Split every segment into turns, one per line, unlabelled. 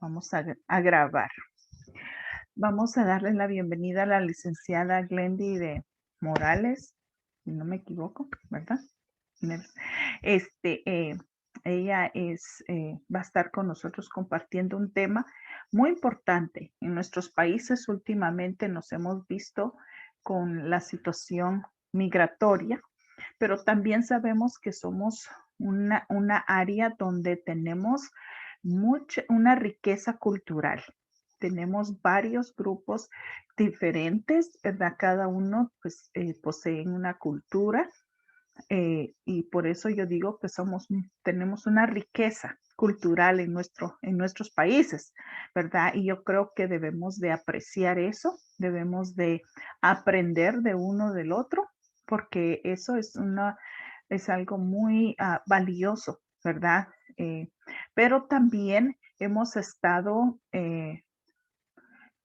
Vamos a grabar. Vamos a darle la bienvenida a la licenciada Glendy de Morales, si no me equivoco, ¿verdad? Este, ella va a estar con nosotros compartiendo un tema muy importante. En nuestros países últimamente nos hemos visto con la situación migratoria, pero también sabemos que somos una área donde tenemos una riqueza cultural. Tenemos varios grupos diferentes, ¿verdad? Cada uno pues posee una cultura y por eso yo digo que tenemos una riqueza cultural en nuestros países, ¿verdad? Y yo creo que debemos de apreciar eso, debemos de aprender de uno del otro, porque eso es algo muy valioso, ¿verdad? Pero también hemos estado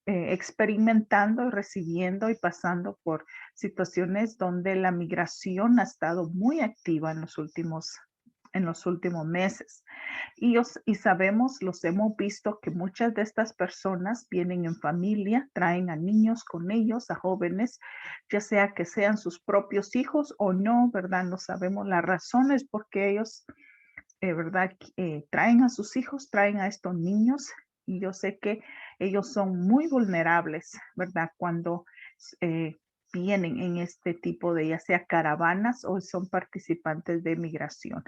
experimentando, recibiendo y pasando por situaciones donde la migración ha estado muy activa en los últimos meses. Y sabemos, los hemos visto que muchas de estas personas vienen en familia, traen a niños con ellos, a jóvenes, ya sea que sean sus propios hijos o no, ¿verdad? No sabemos las razones por qué ellos ¿verdad? Traen a sus hijos, traen a estos niños y yo sé que ellos son muy vulnerables, ¿verdad? Cuando eh, vienen en este tipo de ya sea caravanas o son participantes de migración,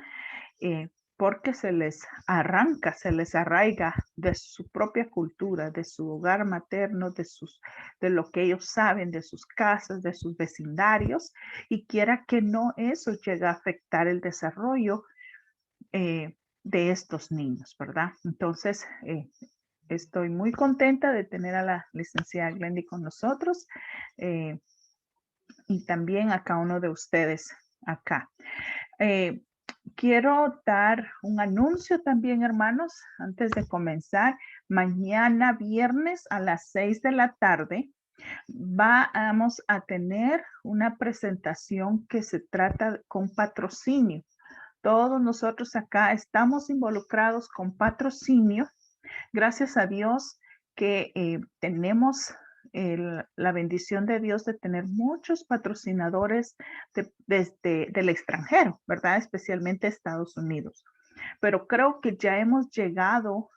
porque se les arranca, se les arraiga de su propia cultura, de su hogar materno, de lo que ellos saben, de sus casas, de sus vecindarios, y quiera que no, eso llega a afectar el desarrollo de estos niños, ¿verdad? Entonces, estoy muy contenta de tener a la licenciada Glendy con nosotros eh, y también a cada uno de ustedes acá. Eh, Quiero dar un anuncio también, hermanos, antes de comenzar. Mañana viernes a las 6 de la tarde vamos a tener una presentación que se trata con patrocinio. Todos nosotros acá estamos involucrados con patrocinio. Gracias a Dios que tenemos la bendición de Dios de tener muchos patrocinadores desde del extranjero, ¿verdad? Especialmente Estados Unidos. Pero creo que ya hemos llegado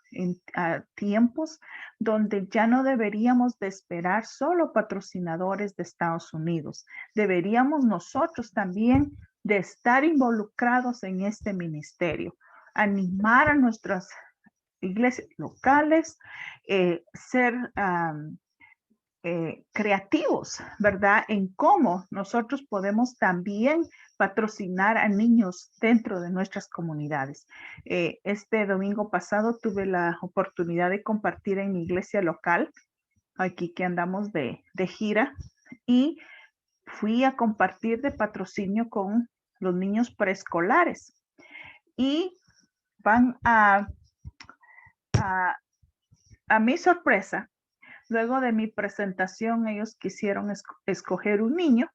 a tiempos donde ya no deberíamos de esperar solo patrocinadores de Estados Unidos. Deberíamos nosotros también de estar involucrados en este ministerio, animar a nuestras iglesias locales, ser creativos, ¿verdad? En cómo nosotros podemos también patrocinar a niños dentro de nuestras comunidades. Este domingo pasado tuve la oportunidad de compartir en mi iglesia local, aquí que andamos de gira, y fui a compartir de patrocinio con los niños preescolares. Y van a, a mi sorpresa, luego de mi presentación, ellos quisieron escoger un niño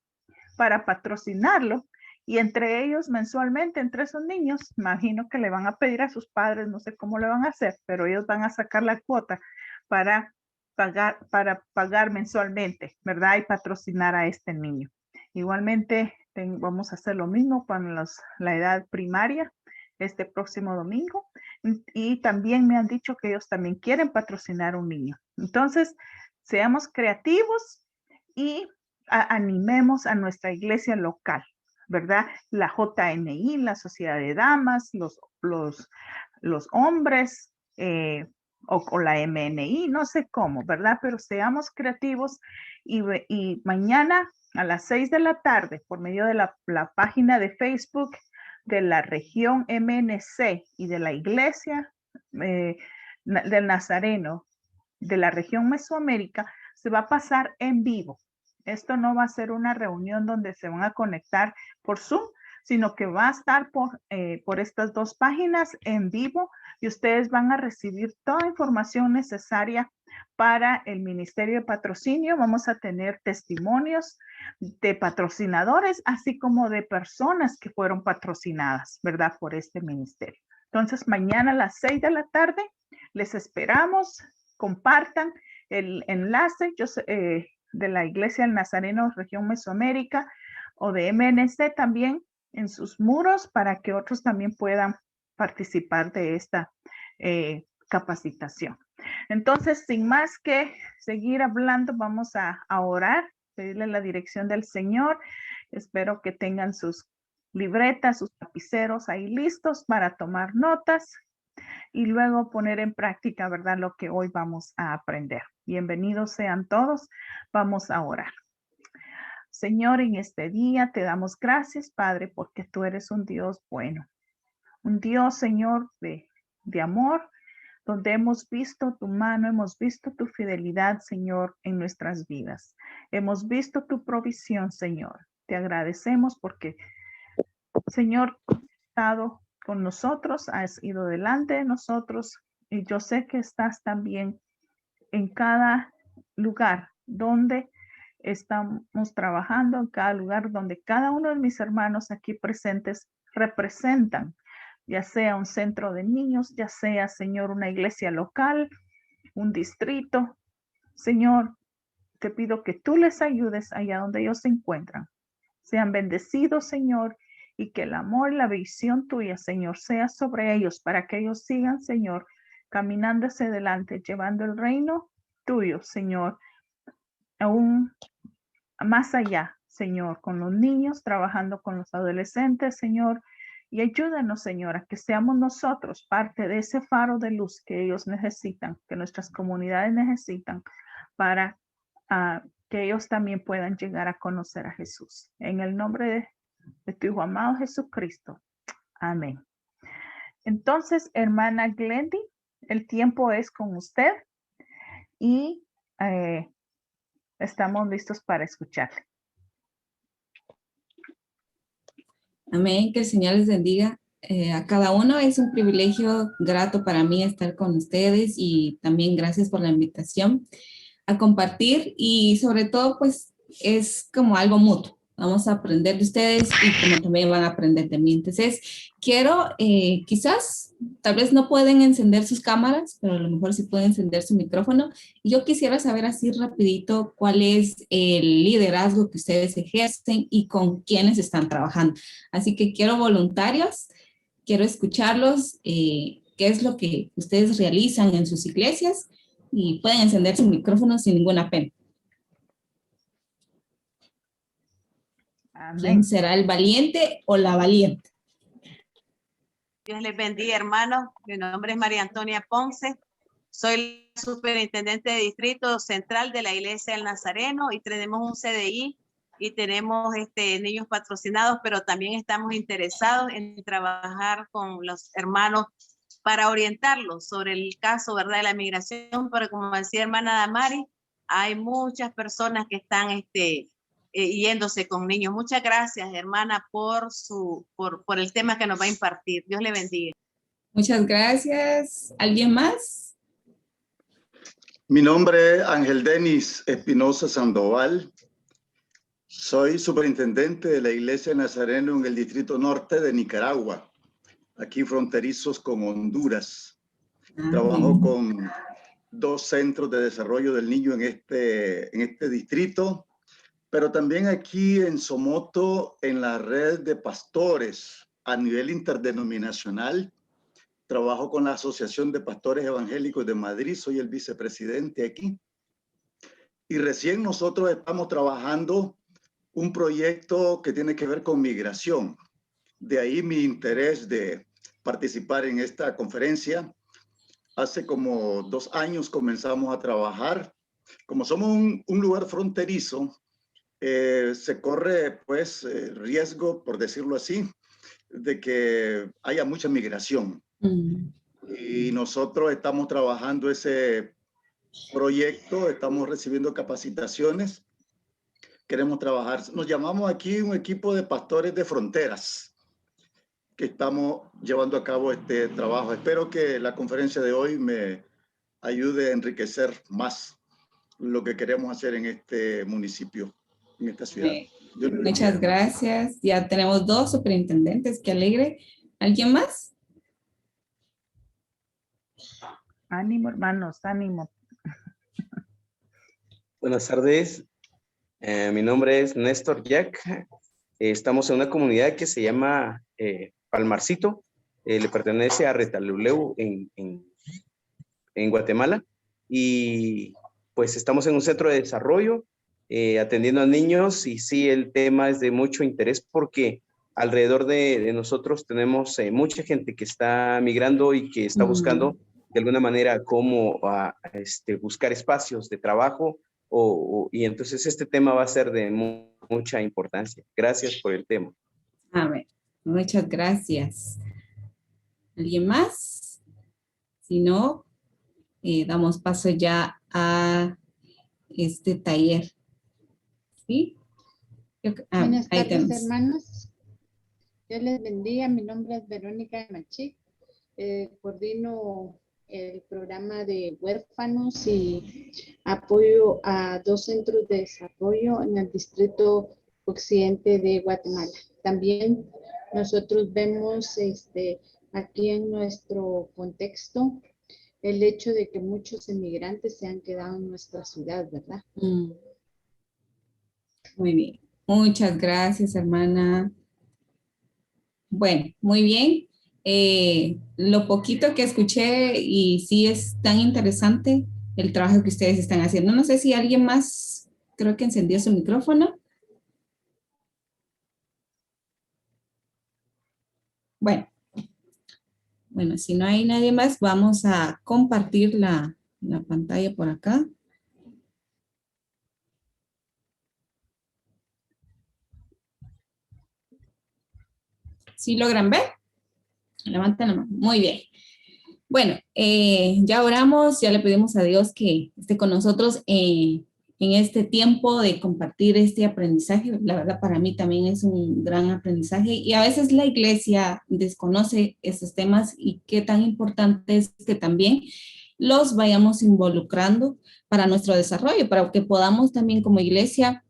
para patrocinarlo y entre ellos mensualmente, entre esos niños, imagino que le van a pedir a sus padres, no sé cómo le van a hacer, pero ellos van a sacar la cuota para pagar mensualmente, ¿verdad? Y patrocinar a este niño. Igualmente, vamos a hacer lo mismo con la edad primaria este próximo domingo. Y también me han dicho que ellos también quieren patrocinar un niño. Entonces, seamos creativos y animemos a nuestra iglesia local, ¿verdad? La JNI, la Sociedad de Damas, los hombres o la MNI, no sé cómo, ¿verdad? Pero seamos creativos y mañana a las 6 de la tarde, por medio de la página de Facebook de la región MNC y de la iglesia del Nazareno de la región Mesoamérica, se va a pasar en vivo. Esto no va a ser una reunión donde se van a conectar por Zoom, sino que va a estar por estas dos páginas en vivo y ustedes van a recibir toda información necesaria para el Ministerio de Patrocinio. Vamos a tener testimonios de patrocinadores, así como de personas que fueron patrocinadas, ¿verdad? Por este ministerio. Entonces, mañana a las 6 de la tarde, Les esperamos, compartan el enlace de la Iglesia del Nazareno Región Mesoamérica o de MNC también en sus muros para que otros también puedan participar de esta capacitación. Entonces, sin más que seguir hablando, vamos a orar, pedirle la dirección del Señor. Espero que tengan sus libretas, sus lapiceros ahí listos para tomar notas y luego poner en práctica, ¿verdad? Lo que hoy vamos a aprender. Bienvenidos sean todos. Vamos a orar. Señor, en este día te damos gracias, Padre, porque tú eres un Dios bueno. Un Dios, Señor, de amor, donde hemos visto tu mano, hemos visto tu fidelidad, Señor, en nuestras vidas. Hemos visto tu provisión, Señor. Te agradecemos porque, Señor, has estado con nosotros, has ido delante de nosotros y yo sé que estás también en cada lugar donde estamos trabajando, en cada lugar donde cada uno de mis hermanos aquí presentes representan, ya sea un centro de niños, ya sea, Señor, una iglesia local, un distrito. Señor, te pido que tú les ayudes allá donde ellos se encuentran. Sean bendecidos, Señor, y que el amor y la visión tuya, Señor, sea sobre ellos para que ellos sigan, Señor, caminando hacia adelante, llevando el reino tuyo, Señor, aún más allá, Señor, con los niños, trabajando con los adolescentes, Señor, y ayúdanos, Señor, a que seamos nosotros parte de ese faro de luz que ellos necesitan, que nuestras comunidades necesitan para que ellos también puedan llegar a conocer a Jesús. En el nombre de tu Hijo amado Jesucristo. Amén. Entonces, hermana Glendy, el tiempo es con usted y estamos listos para escucharle.
Amén, que el Señor les bendiga a cada uno. Es un privilegio grato para mí estar con ustedes y también gracias por la invitación a compartir y sobre todo pues es como algo mutuo. Vamos a aprender de ustedes y como también van a aprender de mí. Entonces, quiero, quizás, tal vez no pueden encender sus cámaras, pero a lo mejor sí pueden encender su micrófono. Y yo quisiera saber así rapidito cuál es el liderazgo que ustedes ejercen y con quiénes están trabajando. Así que quiero voluntarios, quiero escucharlos, qué es lo que ustedes realizan en sus iglesias y pueden encender su micrófono sin ninguna pena.
Amén.
¿Quién será el valiente o la valiente?
Dios les bendiga, hermanos. Mi nombre es María Antonia Ponce. Soy superintendente de distrito central de la Iglesia del Nazareno y tenemos un CDI y tenemos niños patrocinados, pero también estamos interesados en trabajar con los hermanos para orientarlos sobre el caso, ¿verdad?, de la migración, pero como decía hermana Damari, hay muchas personas que están yéndose con niños. Muchas gracias, hermana, por el tema que nos va a impartir. Dios le bendiga.
Muchas gracias. ¿Alguien más?
Mi nombre es Ángel Denis Espinosa Sandoval. Soy superintendente de la Iglesia Nazareno en el Distrito Norte de Nicaragua, aquí fronterizos con Honduras. Trabajo con 2 centros de desarrollo del niño en este distrito, pero también aquí en Somoto, en la red de pastores a nivel interdenominacional. Trabajo con la Asociación de Pastores Evangélicos de Madrid, soy el vicepresidente aquí. Y recién nosotros estamos trabajando un proyecto que tiene que ver con migración. De ahí mi interés de participar en esta conferencia. Hace como 2 años comenzamos a trabajar. Como somos un lugar fronterizo, se corre pues riesgo, por decirlo así, de que haya mucha migración. Y nosotros estamos trabajando ese proyecto, estamos recibiendo capacitaciones, queremos trabajar. Nos llamamos aquí un equipo de pastores de fronteras que estamos llevando a cabo este trabajo. Espero que la conferencia de hoy me ayude a enriquecer más lo que queremos hacer en este municipio, en esta ciudad.
Muchas gracias. Ya tenemos 2 superintendentes. Qué alegre. ¿Alguien más?
Ánimo, hermanos, ánimo.
Buenas tardes, mi nombre es Néstor Jack. Estamos en una comunidad que se llama Palmarcito. Le pertenece a Retaluleu en Guatemala. Y pues estamos en un centro de desarrollo atendiendo a niños, y sí, el tema es de mucho interés porque alrededor de nosotros tenemos mucha gente que está migrando y que está buscando de alguna manera cómo buscar espacios de trabajo, y entonces este tema va a ser de mucha importancia. Gracias por el tema.
A ver, muchas gracias. ¿Alguien más? Si no, damos paso ya a este taller. ¿Sí?
Buenas
ahí
tardes,
tenemos.
hermanos. Dios les bendiga. Mi nombre es Verónica Machic. Coordino el programa de huérfanos y apoyo a 2 centros de desarrollo en el distrito occidente de Guatemala. También nosotros vemos aquí en nuestro contexto el hecho de que muchos inmigrantes se han quedado en nuestra ciudad, ¿verdad?
Muy bien. Muchas gracias, hermana. Bueno, muy bien. Lo poquito que escuché, y sí es tan interesante el trabajo que ustedes están haciendo. No sé si alguien más, creo que encendió su micrófono. Bueno, si no hay nadie más, vamos a compartir la pantalla por acá. ¿Sí logran ver? Levanten la mano. Muy bien. Bueno, ya oramos, ya le pedimos a Dios que esté con nosotros en este tiempo de compartir este aprendizaje. La verdad, para mí también es un gran aprendizaje, y a veces la iglesia desconoce estos temas, y qué tan importante es que también los vayamos involucrando para nuestro desarrollo, para que podamos también como iglesia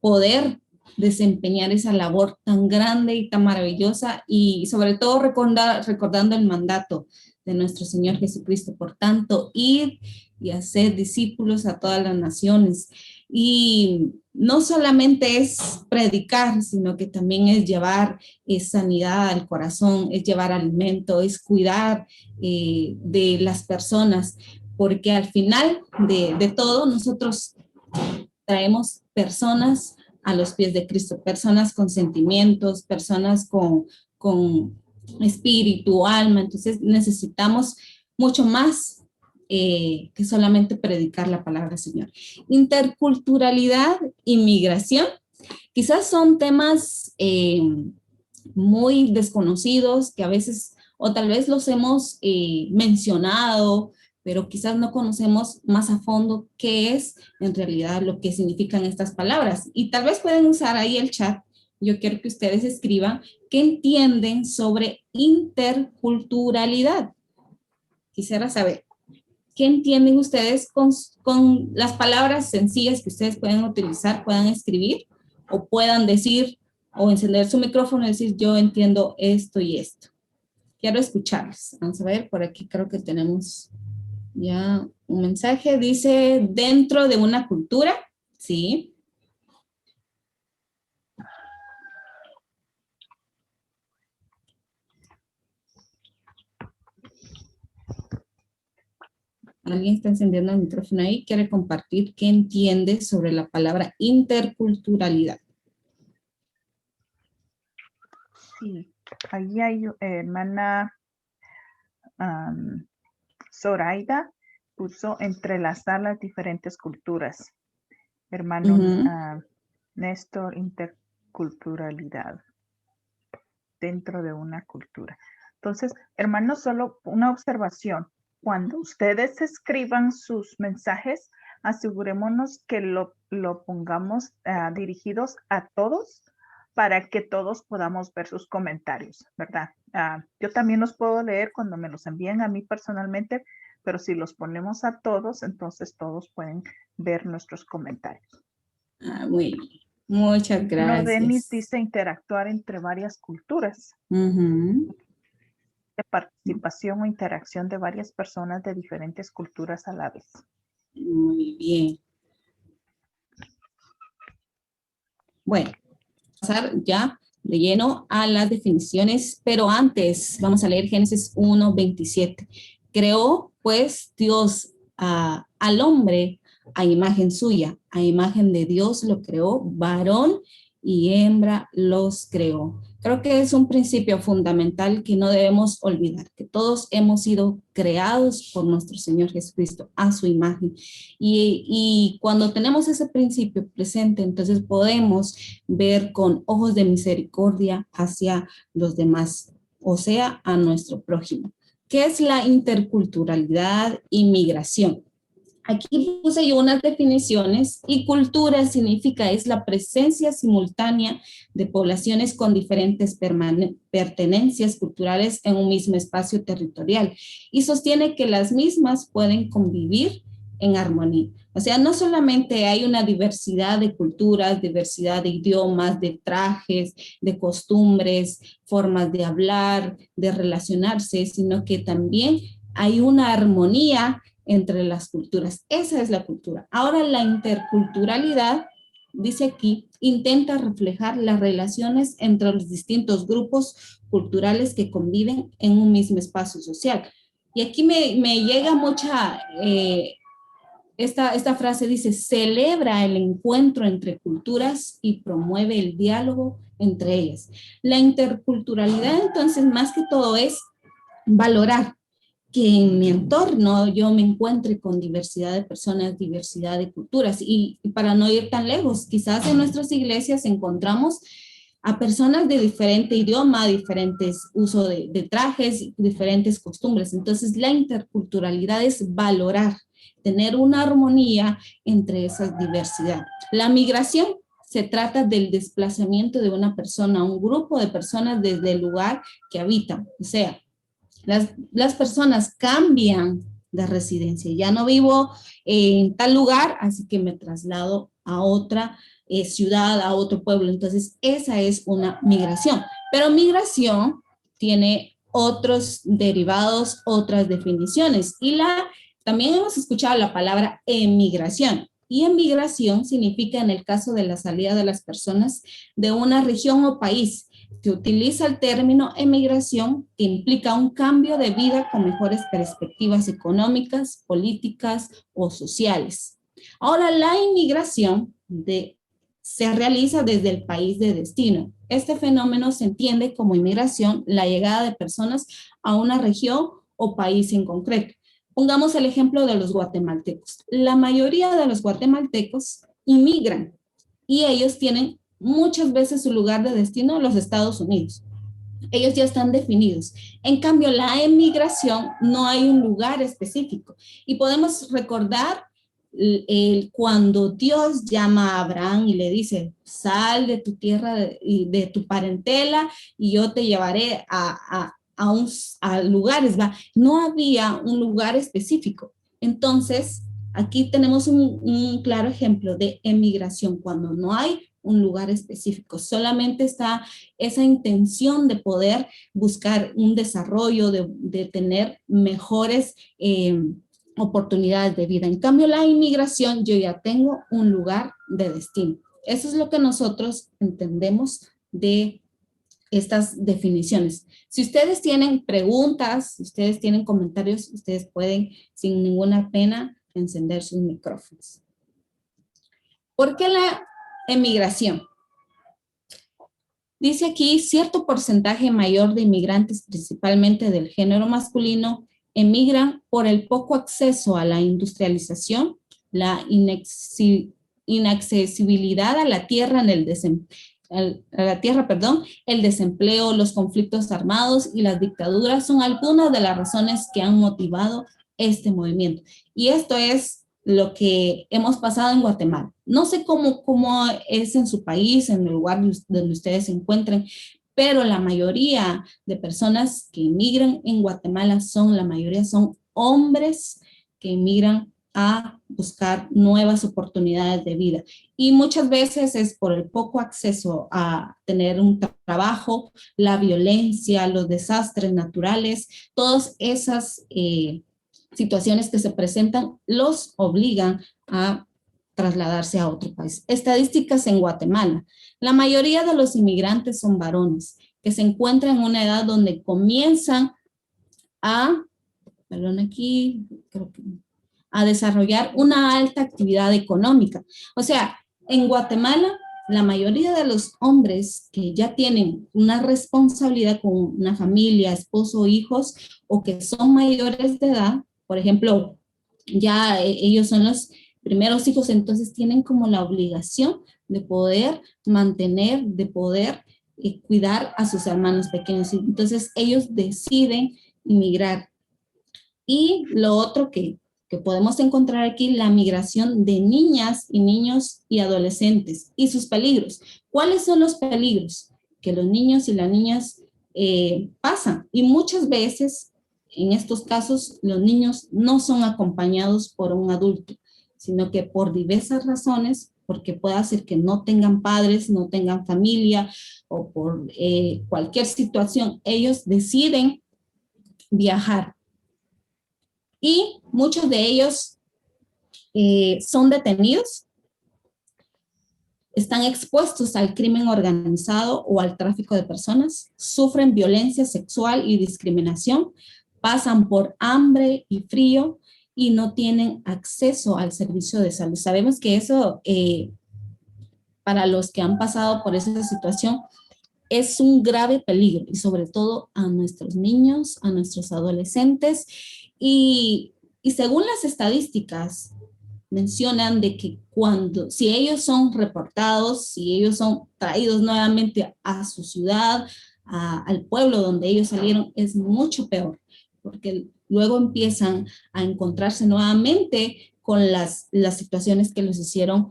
poder desempeñar esa labor tan grande y tan maravillosa, y sobre todo recordando el mandato de nuestro Señor Jesucristo. Por tanto, ir y hacer discípulos a todas las naciones. Y no solamente es predicar, sino que también es llevar sanidad al corazón, es llevar alimento, es cuidar de las personas, porque al final de todo nosotros traemos personas a los pies de Cristo, personas con sentimientos, personas con espíritu, alma. Entonces necesitamos mucho más que solamente predicar la palabra del Señor. Interculturalidad, inmigración, quizás son temas muy desconocidos, que a veces o tal vez los hemos mencionado, pero quizás no conocemos más a fondo qué es en realidad lo que significan estas palabras. Y tal vez pueden usar ahí el chat. Yo quiero que ustedes escriban qué entienden sobre interculturalidad. Quisiera saber, ¿qué entienden ustedes con las palabras sencillas que ustedes pueden utilizar, puedan escribir o puedan decir o encender su micrófono y decir, yo entiendo esto y esto? Quiero escucharles. Vamos a ver, por aquí creo que tenemos ya un mensaje. Dice, dentro de una cultura, ¿sí? Alguien está encendiendo el micrófono ahí, quiere compartir qué entiende sobre la palabra interculturalidad.
Sí, ahí hay hermana Zoraida puso entrelazar las diferentes culturas. Hermano Néstor, interculturalidad dentro de una cultura. Entonces, hermanos, solo una observación. Cuando ustedes escriban sus mensajes, asegurémonos que lo pongamos dirigidos a todos para que todos podamos ver sus comentarios, ¿verdad? Yo también los puedo leer cuando me los envíen a mí personalmente, pero si los ponemos a todos, entonces todos pueden ver nuestros comentarios.
Muy bien. Muchas gracias.
No, Denis dice interactuar entre varias culturas. de participación o interacción de varias personas de diferentes culturas a la vez.
Muy bien. Bueno, pasar ya de lleno a las definiciones, pero antes vamos a leer Génesis 1:27. Creó pues Dios al hombre a imagen suya, a imagen de Dios lo creó, varón y hembra los creó. Creo que es un principio fundamental que no debemos olvidar, que todos hemos sido creados por nuestro Señor Jesucristo a su imagen. Y cuando tenemos ese principio presente, entonces podemos ver con ojos de misericordia hacia los demás, o sea, a nuestro prójimo. ¿Qué es la interculturalidad y migración? Aquí puse yo unas definiciones y cultura significa es la presencia simultánea de poblaciones con diferentes pertenencias culturales en un mismo espacio territorial y sostiene que las mismas pueden convivir en armonía. O sea, no solamente hay una diversidad de culturas, diversidad de idiomas, de trajes, de costumbres, formas de hablar, de relacionarse, sino que también hay una armonía entre las culturas. Esa es la cultura. Ahora la interculturalidad, dice aquí, intenta reflejar las relaciones entre los distintos grupos culturales que conviven en un mismo espacio social. Y aquí me llega mucha, esta frase dice, celebra el encuentro entre culturas y promueve el diálogo entre ellas. La interculturalidad, entonces, más que todo es valorar que en mi entorno yo me encuentre con diversidad de personas, diversidad de culturas. Y para no ir tan lejos, quizás en nuestras iglesias encontramos a personas de diferente idioma, diferentes uso de trajes, diferentes costumbres. Entonces, la interculturalidad es valorar, tener una armonía entre esas diversidades. La migración se trata del desplazamiento de una persona a un grupo de personas desde el lugar que habitan. O sea, las personas cambian de residencia. Ya no vivo en tal lugar, así que me traslado a otra ciudad, a otro pueblo. Entonces, esa es una migración. Pero migración tiene otros derivados, otras definiciones. Y también hemos escuchado la palabra emigración. Y emigración significa, en el caso de la salida de las personas de una región o país, se utiliza el término emigración, que implica un cambio de vida con mejores perspectivas económicas, políticas o sociales. Ahora, la inmigración se realiza desde el país de destino. Este fenómeno se entiende como inmigración, la llegada de personas a una región o país en concreto. Pongamos el ejemplo de los guatemaltecos. La mayoría de los guatemaltecos inmigran y ellos tienen muchas veces su lugar de destino en los Estados Unidos. Ellos ya están definidos. En cambio, la emigración no hay un lugar específico. Y podemos recordar cuando Dios llama a Abraham y le dice, sal de tu tierra y de tu parentela y yo te llevaré a lugares, ¿va? No había un lugar específico. Entonces, aquí tenemos un claro ejemplo de emigración, cuando no hay un lugar específico, solamente está esa intención de poder buscar un desarrollo, de tener mejores oportunidades de vida. En cambio, la inmigración, yo ya tengo un lugar de destino. Eso es lo que nosotros entendemos de estas definiciones. Si ustedes tienen preguntas, si ustedes tienen comentarios, ustedes pueden sin ninguna pena encender sus micrófonos. ¿Por qué la emigración? Dice aquí, cierto porcentaje mayor de inmigrantes, principalmente del género masculino, emigran por el poco acceso a la industrialización, la inaccesibilidad a la tierra el desempleo, los conflictos armados y las dictaduras son algunas de las razones que han motivado este movimiento. Y esto es lo que hemos pasado en Guatemala. No sé cómo es en su país, en el lugar donde ustedes se encuentren, pero la mayoría de personas que emigran en Guatemala la mayoría son hombres que emigran a buscar nuevas oportunidades de vida. Y muchas veces es por el poco acceso a tener un trabajo, la violencia, los desastres naturales, todas esas situaciones que se presentan los obligan a trasladarse a otro país. Estadísticas en Guatemala. La mayoría de los inmigrantes son varones que se encuentran en una edad donde comienzan a, perdón aquí, creo que a desarrollar una alta actividad económica. O sea, en Guatemala, la mayoría de los hombres que ya tienen una responsabilidad con una familia, esposo, hijos, o que son mayores de edad, por ejemplo, ya ellos son los primeros hijos, entonces tienen como la obligación de poder mantener, de poder cuidar a sus hermanos pequeños. Entonces ellos deciden inmigrar. Y lo otro que podemos encontrar aquí, la migración de niñas y niños y adolescentes y sus peligros. ¿Cuáles son los peligros que los niños y las niñas pasan? Y muchas veces, en estos casos, los niños no son acompañados por un adulto, sino que por diversas razones, porque puede ser que no tengan padres, no tengan familia, o por cualquier situación, ellos deciden viajar. Y muchos de ellos son detenidos, están expuestos al crimen organizado o al tráfico de personas, sufren violencia sexual y discriminación, pasan por hambre y frío y no tienen acceso al servicio de salud. Sabemos que eso, para los que han pasado por esa situación, es un grave peligro, y sobre todo a nuestros niños, a nuestros adolescentes. Y según las estadísticas, mencionan de que si ellos son reportados, si ellos son traídos nuevamente a su ciudad, al pueblo donde ellos salieron, es mucho peor, porque luego empiezan a encontrarse nuevamente con las situaciones que los hicieron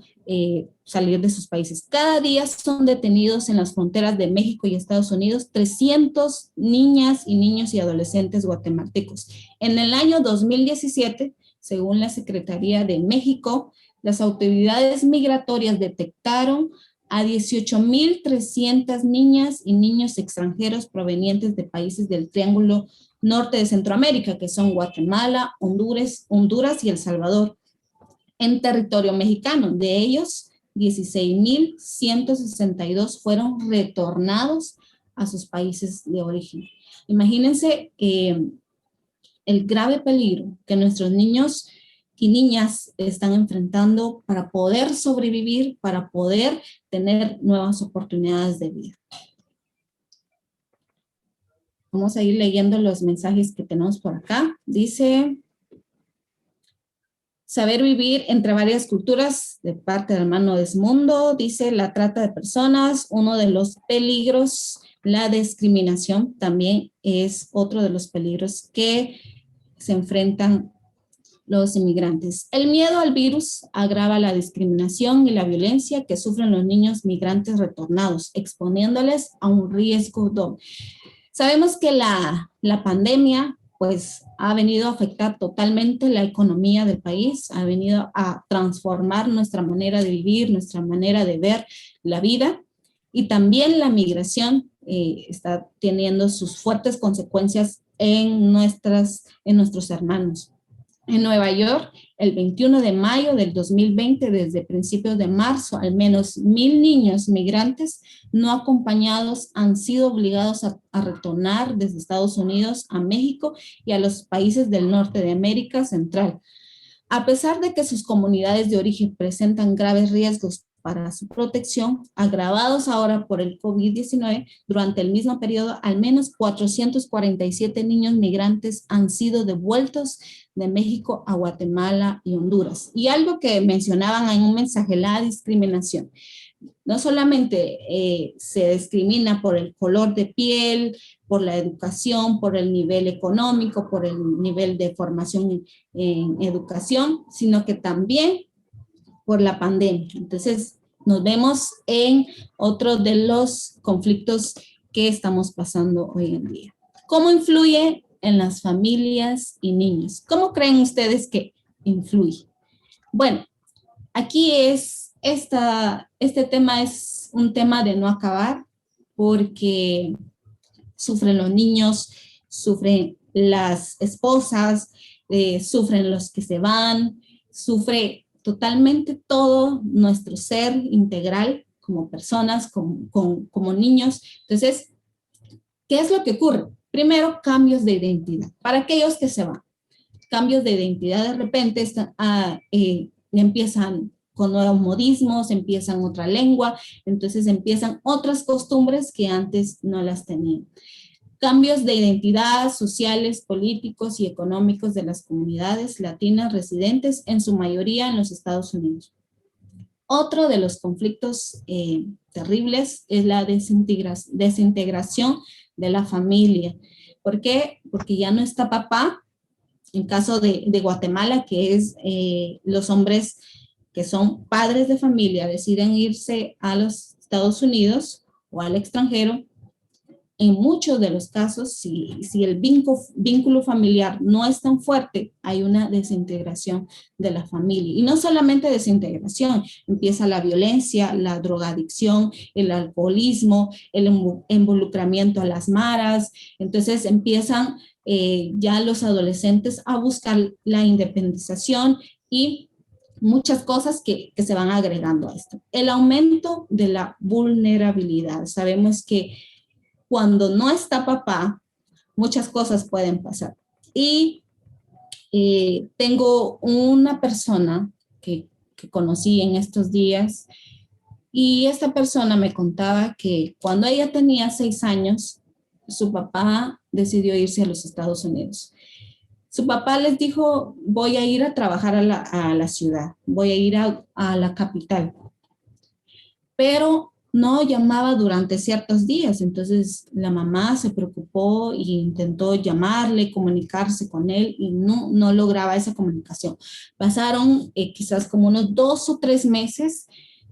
salir de sus países. Cada día son detenidos en las fronteras de México y Estados Unidos 300 niñas y niños y adolescentes guatemaltecos. En el año 2017, según la Secretaría de México, las autoridades migratorias detectaron a 18,300 niñas y niños extranjeros provenientes de países del Triángulo Norte de Centroamérica, que son Guatemala, Honduras y El Salvador, en territorio mexicano. De ellos, 16,162 fueron retornados a sus países de origen. Imagínense el grave peligro que nuestros niños y niñas están enfrentando para poder sobrevivir, para poder tener nuevas oportunidades de vida. Vamos a ir leyendo los mensajes que tenemos por acá. Dice: saber vivir entre varias culturas, de parte del hermano Desmundo. Dice: la trata de personas, uno de los peligros. La discriminación también es otro de los peligros que se enfrentan los inmigrantes. El miedo al virus agrava la discriminación y la violencia que sufren los niños migrantes retornados, exponiéndoles a un riesgo doble. Sabemos que la pandemia pues ha venido a afectar totalmente la economía del país, ha venido a transformar nuestra manera de vivir, nuestra manera de ver la vida, y también la migración está teniendo sus fuertes consecuencias en nuestros hermanos. En Nueva York, el 21 de mayo del 2020, desde principios de marzo, al menos 1,000 niños migrantes no acompañados han sido obligados a retornar desde Estados Unidos a México y a los países del norte de América Central. A pesar de que sus comunidades de origen presentan graves riesgos para su protección, agravados ahora por el COVID-19, durante el mismo periodo, al menos 447 niños migrantes han sido devueltos de México a Guatemala y Honduras. Y algo que mencionaban en un mensaje, la discriminación. No solamente se discrimina por el color de piel, por la educación, por el nivel económico, por el nivel de formación en educación, sino que también por la pandemia. Entonces, nos vemos en otro de los conflictos que estamos pasando hoy en día. ¿Cómo influye en las familias y niños? ¿Cómo creen ustedes que influye? Bueno, aquí este tema es un tema de no acabar porque sufren los niños, sufren las esposas, sufren los que se van, sufre totalmente todo nuestro ser integral como personas, como niños. Entonces, ¿qué es lo que ocurre? Primero, cambios de identidad. Para aquellos que se van, cambios de identidad de repente empiezan con nuevos modismos, empiezan otra lengua, entonces empiezan otras costumbres que antes no las tenían. Cambios de identidad sociales, políticos y económicos de las comunidades latinas residentes, en su mayoría en los Estados Unidos. Otro de los conflictos terribles es la desintegración de la familia. ¿Por qué? Porque ya no está papá. En caso de Guatemala, que es los hombres que son padres de familia deciden irse a los Estados Unidos o al extranjero. En muchos de los casos, si el vínculo familiar no es tan fuerte, hay una desintegración de la familia. Y no solamente desintegración, empieza la violencia, la drogadicción, el alcoholismo, el involucramiento a las maras. Entonces empiezan ya los adolescentes a buscar la independización y muchas cosas que se van agregando a esto. El aumento de la vulnerabilidad. Sabemos que cuando no está papá, muchas cosas pueden pasar. Y tengo una persona que conocí en estos días y esta persona me contaba que cuando ella tenía 6 años, su papá decidió irse a los Estados Unidos. Su papá les dijo, voy a ir a trabajar a la ciudad, voy a ir a la capital. Pero no llamaba durante ciertos días, entonces la mamá se preocupó e intentó llamarle, comunicarse con él y no lograba esa comunicación. Pasaron quizás como unos 2 o 3 meses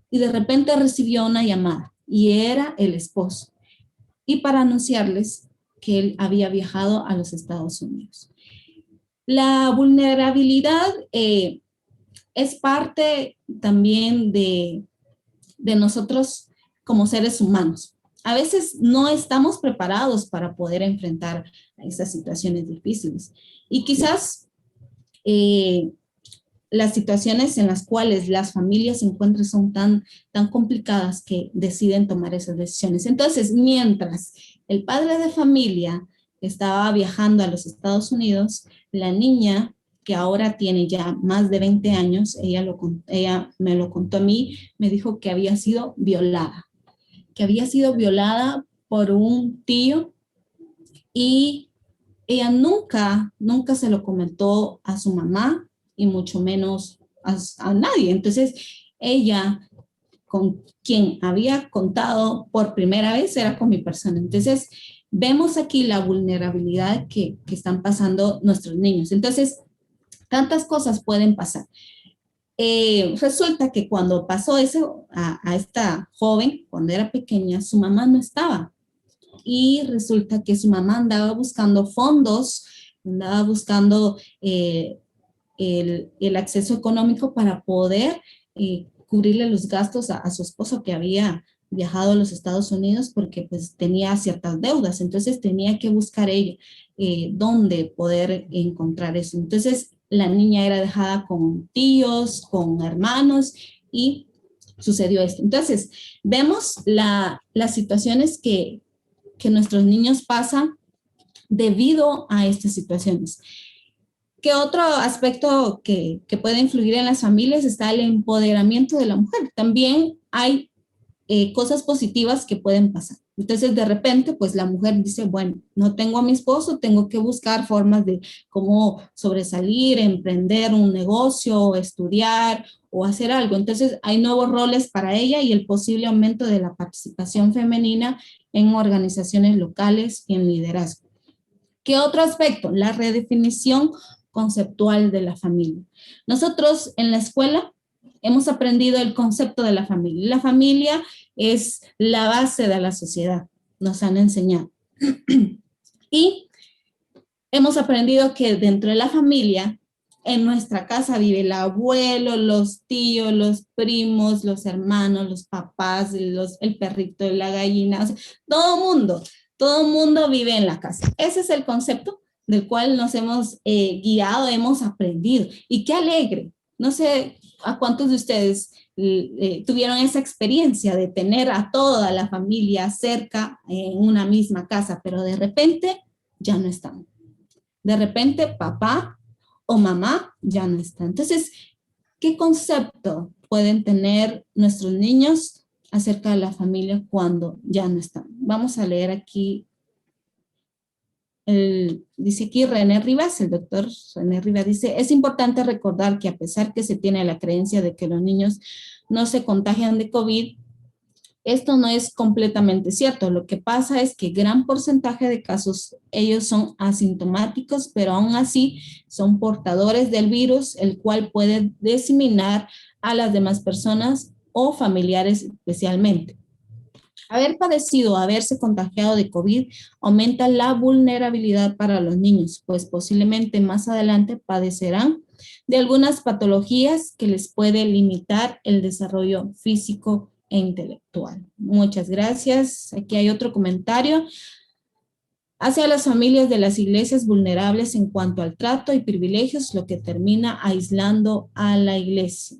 y de repente recibió una llamada y era el esposo. Y para anunciarles que él había viajado a los Estados Unidos. La vulnerabilidad es parte también de nosotros como seres humanos. A veces no estamos preparados para poder enfrentar esas situaciones difíciles. Y quizás las situaciones en las cuales las familias se encuentran son tan complicadas que deciden tomar esas decisiones. Entonces, mientras el padre de familia estaba viajando a los Estados Unidos, la niña, que ahora tiene ya más de 20 años, ella me lo contó a mí, me dijo que había sido violada por un tío y ella nunca se lo comentó a su mamá y mucho menos a nadie. Entonces, ella con quien había contado por primera vez era con mi persona. Entonces, vemos aquí la vulnerabilidad que están pasando nuestros niños. Entonces, tantas cosas pueden pasar. Resulta que cuando pasó eso a esta joven, cuando era pequeña, su mamá no estaba. Y resulta que su mamá andaba buscando fondos, andaba buscando el acceso económico para poder cubrirle los gastos a su esposo que había viajado a los Estados Unidos porque pues tenía ciertas deudas. Entonces tenía que buscar ella dónde poder encontrar eso. Entonces la niña era dejada con tíos, con hermanos y sucedió esto. Entonces vemos las situaciones que nuestros niños pasan debido a estas situaciones. ¿Qué otro aspecto que puede influir en las familias? Está el empoderamiento de la mujer. También hay cosas positivas que pueden pasar. Entonces, de repente, pues la mujer dice, bueno, no tengo a mi esposo, tengo que buscar formas de cómo sobresalir, emprender un negocio, estudiar o hacer algo. Entonces, hay nuevos roles para ella y el posible aumento de la participación femenina en organizaciones locales y en liderazgo. ¿Qué otro aspecto? La redefinición conceptual de la familia. Nosotros en la escuela hemos aprendido el concepto de la familia. La familia es la base de la sociedad, nos han enseñado. Y hemos aprendido que dentro de la familia En nuestra casa vive el abuelo, los tíos, los primos, los hermanos, los papás, el perrito, la gallina, o sea, todo mundo vive en la casa. Ese es el concepto del cual nos hemos guiado, hemos aprendido. Y qué alegre. No sé a cuántos de ustedes tuvieron esa experiencia de tener a toda la familia cerca en una misma casa, pero de repente ya no están. De repente papá o mamá ya no está. Entonces, ¿qué concepto pueden tener nuestros niños acerca de la familia cuando ya no están? Vamos a leer aquí, dice aquí René Rivas, el doctor René Rivas dice, es importante recordar que a pesar que se tiene la creencia de que los niños no se contagian de COVID, esto no es completamente cierto. Lo que pasa es que gran porcentaje de casos, ellos son asintomáticos, pero aún así son portadores del virus, el cual puede diseminar a las demás personas o familiares especialmente. Haber padecido, haberse contagiado de COVID aumenta la vulnerabilidad para los niños, pues posiblemente más adelante padecerán de algunas patologías que les puede limitar el desarrollo físico e intelectual. Muchas gracias. Aquí hay otro comentario. Hacia las familias de las iglesias vulnerables en cuanto al trato y privilegios, lo que termina aislando a la iglesia.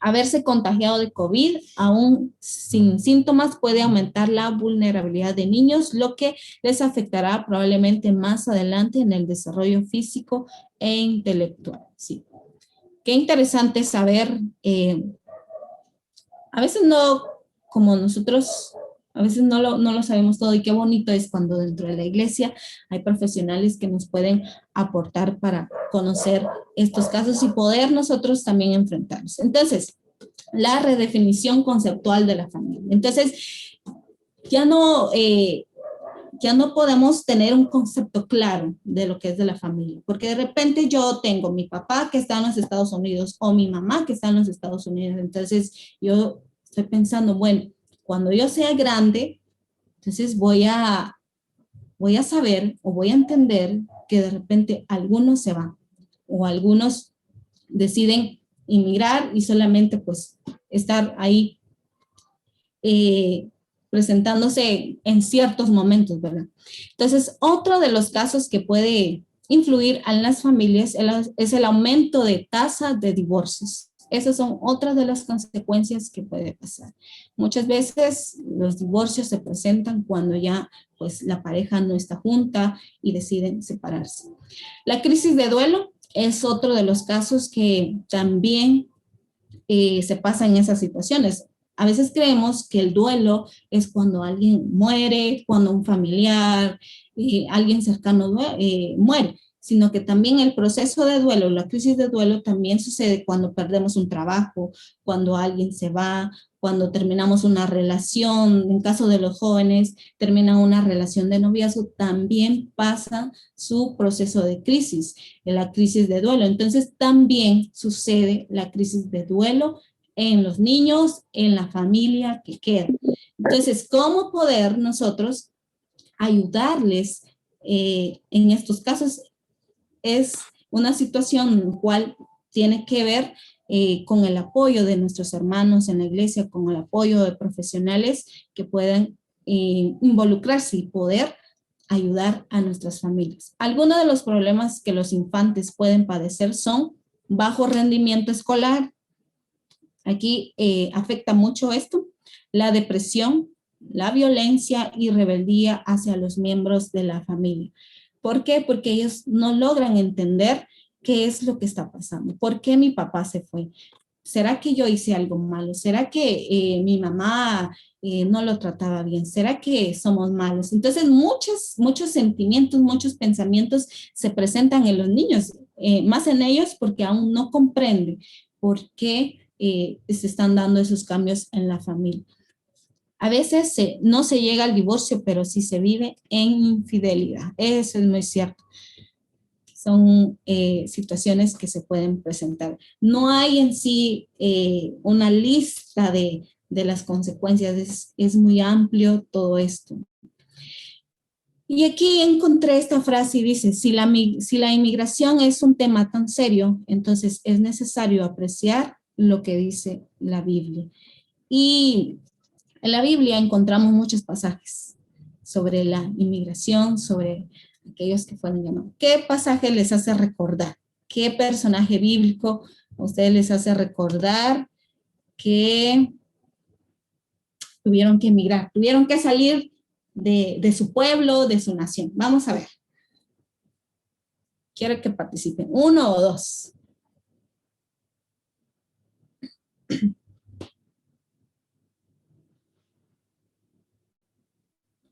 Haberse contagiado de COVID, aún sin síntomas, puede aumentar la vulnerabilidad de niños, lo que les afectará probablemente más adelante en el desarrollo físico e intelectual. Sí. Qué interesante saber. A veces no, como nosotros, a veces no lo sabemos todo, y qué bonito es cuando dentro de la iglesia hay profesionales que nos pueden aportar para conocer estos casos y poder nosotros también enfrentarlos. Entonces, la redefinición conceptual de la familia. Entonces, ya no podemos tener un concepto claro de lo que es de la familia, porque de repente yo tengo mi papá que está en los Estados Unidos o mi mamá que está en los Estados Unidos, entonces yo estoy pensando, bueno, cuando yo sea grande, entonces voy a saber o voy a entender que de repente algunos se van o algunos deciden inmigrar y solamente pues estar ahí presentándose en ciertos momentos, ¿verdad? Entonces, otro de los casos que puede influir en las familias es el aumento de tasa de divorcios. Esas son otras de las consecuencias que puede pasar. Muchas veces los divorcios se presentan cuando ya pues la pareja no está junta y deciden separarse. La crisis de duelo es otro de los casos que también se pasa en esas situaciones. A veces creemos que el duelo es cuando alguien muere, cuando un familiar, alguien cercano muere, sino que también el proceso de duelo, la crisis de duelo también sucede cuando perdemos un trabajo, cuando alguien se va, cuando terminamos una relación, en caso de los jóvenes, terminan una relación de noviazgo, también pasa su proceso de crisis, la crisis de duelo. Entonces también sucede la crisis de duelo en los niños, en la familia que queda. Entonces, ¿cómo poder nosotros ayudarles en estos casos? Es una situación en la cual tiene que ver con el apoyo de nuestros hermanos en la iglesia, con el apoyo de profesionales que puedan involucrarse y poder ayudar a nuestras familias. Algunos de los problemas que los infantes pueden padecer son bajo rendimiento escolar. Aquí afecta mucho esto, la depresión, la violencia y rebeldía hacia los miembros de la familia. ¿Por qué? Porque ellos no logran entender qué es lo que está pasando. ¿Por qué mi papá se fue? ¿Será que yo hice algo malo? ¿Será que mi mamá no lo trataba bien? ¿Será que somos malos? Entonces, muchos sentimientos, muchos pensamientos se presentan en los niños, más en ellos porque aún no comprenden por qué se están dando esos cambios en la familia. A veces no se llega al divorcio, pero sí se vive en infidelidad. Eso es muy cierto. Son situaciones que se pueden presentar. No hay en sí una lista de las consecuencias. Es muy amplio todo esto. Y aquí encontré esta frase y dice, si la inmigración es un tema tan serio, entonces es necesario apreciar lo que dice la Biblia. Y en la Biblia encontramos muchos pasajes sobre la inmigración, sobre aquellos que fueron llamados. ¿Qué pasaje les hace recordar? ¿Qué personaje bíblico a ustedes les hace recordar que tuvieron que emigrar, tuvieron que salir de su pueblo, de su nación? Vamos a ver. Quiero que participen. 1 o 2.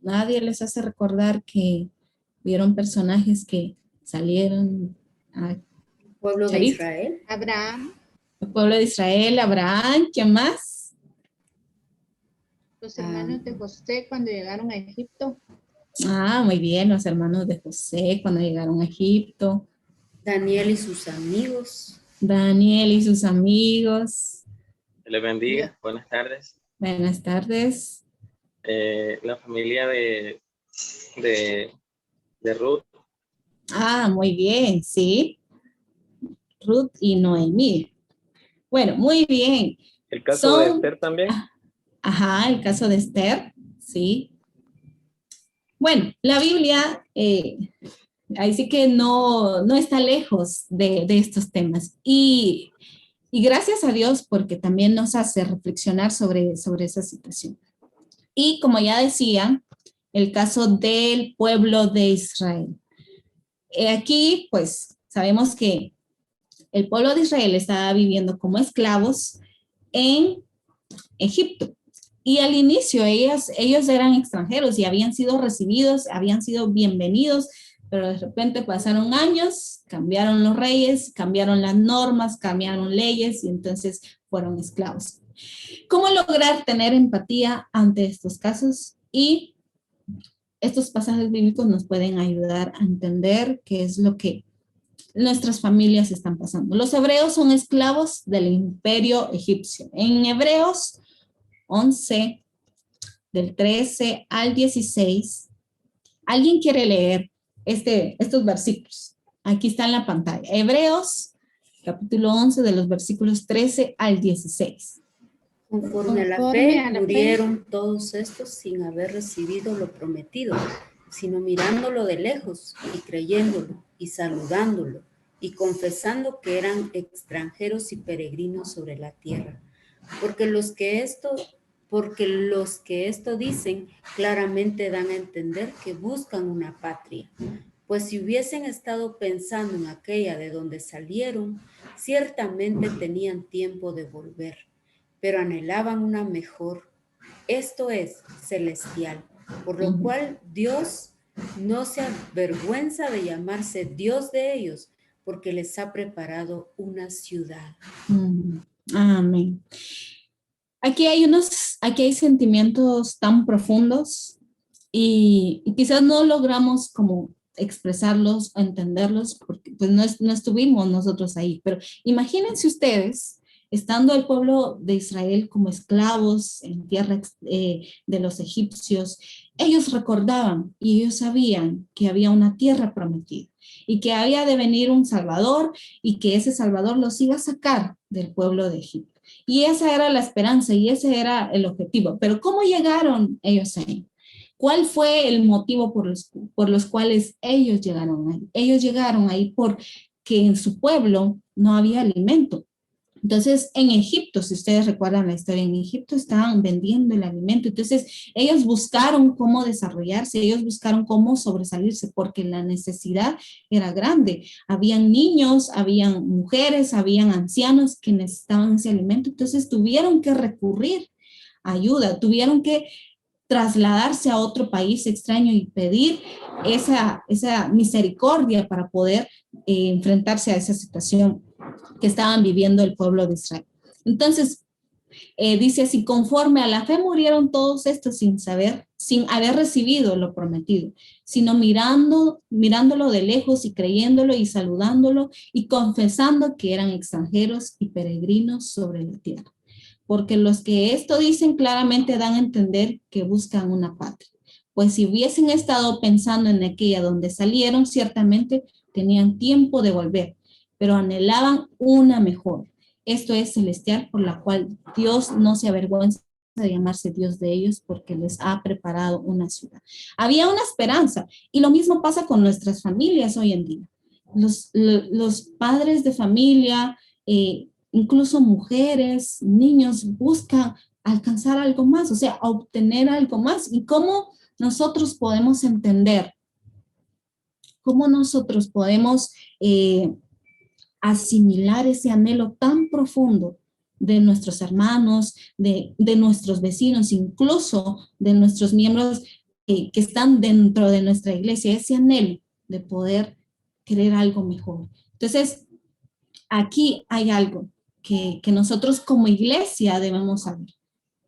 Nadie les hace recordar que hubieron personajes que salieron a
Pueblo de
Charif,
Israel.
Abraham,
el pueblo de Israel, Abraham, ¿quién más?
los hermanos de José cuando llegaron a Egipto.
Ah, muy bien, los hermanos de José cuando llegaron a Egipto.
Daniel y sus amigos.
Daniel y sus amigos.
Les bendiga, buenas tardes.
Buenas tardes.
La familia de Ruth.
Ah, muy bien, sí. Ruth y Noemí. Bueno, muy bien.
El caso de Esther también.
Ajá, el caso de Esther, sí. Bueno, la Biblia, ahí sí que no está lejos de estos temas. Y gracias a Dios porque también nos hace reflexionar sobre esa situación. Y como ya decía, el caso del pueblo de Israel. Aquí, pues, sabemos que el pueblo de Israel estaba viviendo como esclavos en Egipto. Y al inicio ellos eran extranjeros y habían sido recibidos, habían sido bienvenidos, pero de repente pasaron años, cambiaron los reyes, cambiaron las normas, cambiaron leyes y entonces fueron esclavos. ¿Cómo lograr tener empatía ante estos casos? Y estos pasajes bíblicos nos pueden ayudar a entender qué es lo que nuestras familias están pasando. Los hebreos son esclavos del imperio egipcio. En Hebreos 11, del 13 al 16, ¿alguien quiere leer estos versículos? Aquí está en la pantalla. Hebreos, capítulo 11, de los versículos 13 al 16.
Conforme a la fe, murieron todos estos sin haber recibido lo prometido, sino mirándolo de lejos y creyéndolo y saludándolo y confesando que eran extranjeros y peregrinos sobre la tierra. Porque los que esto dicen claramente dan a entender que buscan una patria. Pues si hubiesen estado pensando en aquella de donde salieron, ciertamente tenían tiempo de volver, pero anhelaban una mejor, esto es, celestial, por lo cual Dios no se avergüenza de llamarse Dios de ellos, porque les ha preparado una ciudad.
Amén. Aquí hay sentimientos tan profundos y quizás no logramos como expresarlos o entenderlos porque pues no estuvimos nosotros ahí, pero imagínense ustedes estando el pueblo de Israel como esclavos en tierra de los egipcios. Ellos recordaban y ellos sabían que había una tierra prometida y que había de venir un Salvador y que ese Salvador los iba a sacar del pueblo de Egipto. Y esa era la esperanza y ese era el objetivo. Pero ¿cómo llegaron ellos ahí? ¿Cuál fue el motivo por los cuales ellos llegaron ahí? Ellos llegaron ahí porque en su pueblo no había alimento. Entonces, en Egipto, si ustedes recuerdan la historia, en Egipto estaban vendiendo el alimento. Entonces, ellos buscaron cómo desarrollarse, ellos buscaron cómo sobresalirse, porque la necesidad era grande. Habían niños, habían mujeres, habían ancianos que necesitaban ese alimento. Entonces, tuvieron que recurrir a ayuda, tuvieron que trasladarse a otro país extraño y pedir esa misericordia para poder enfrentarse a esa situación que estaban viviendo el pueblo de Israel. Entonces, dice así, conforme a la fe murieron todos estos sin haber recibido lo prometido, sino mirándolo de lejos y creyéndolo y saludándolo y confesando que eran extranjeros y peregrinos sobre la tierra. Porque los que esto dicen claramente dan a entender que buscan una patria. pues si hubiesen estado pensando en aquella donde salieron, ciertamente tenían tiempo de volver, pero anhelaban una mejor. Esto es celestial, por la cual Dios no se avergüenza de llamarse Dios de ellos, porque les ha preparado una ciudad. Había una esperanza, y lo mismo pasa con nuestras familias hoy en día. Los padres de familia, incluso mujeres, niños, buscan alcanzar algo más, o sea, obtener algo más. ¿Y cómo nosotros podemos entender? ¿Cómo nosotros podemos asimilar ese anhelo tan profundo de nuestros hermanos, de nuestros vecinos, incluso de nuestros miembros que están dentro de nuestra iglesia, ese anhelo de poder querer algo mejor? Entonces, aquí hay algo que nosotros como iglesia debemos saber,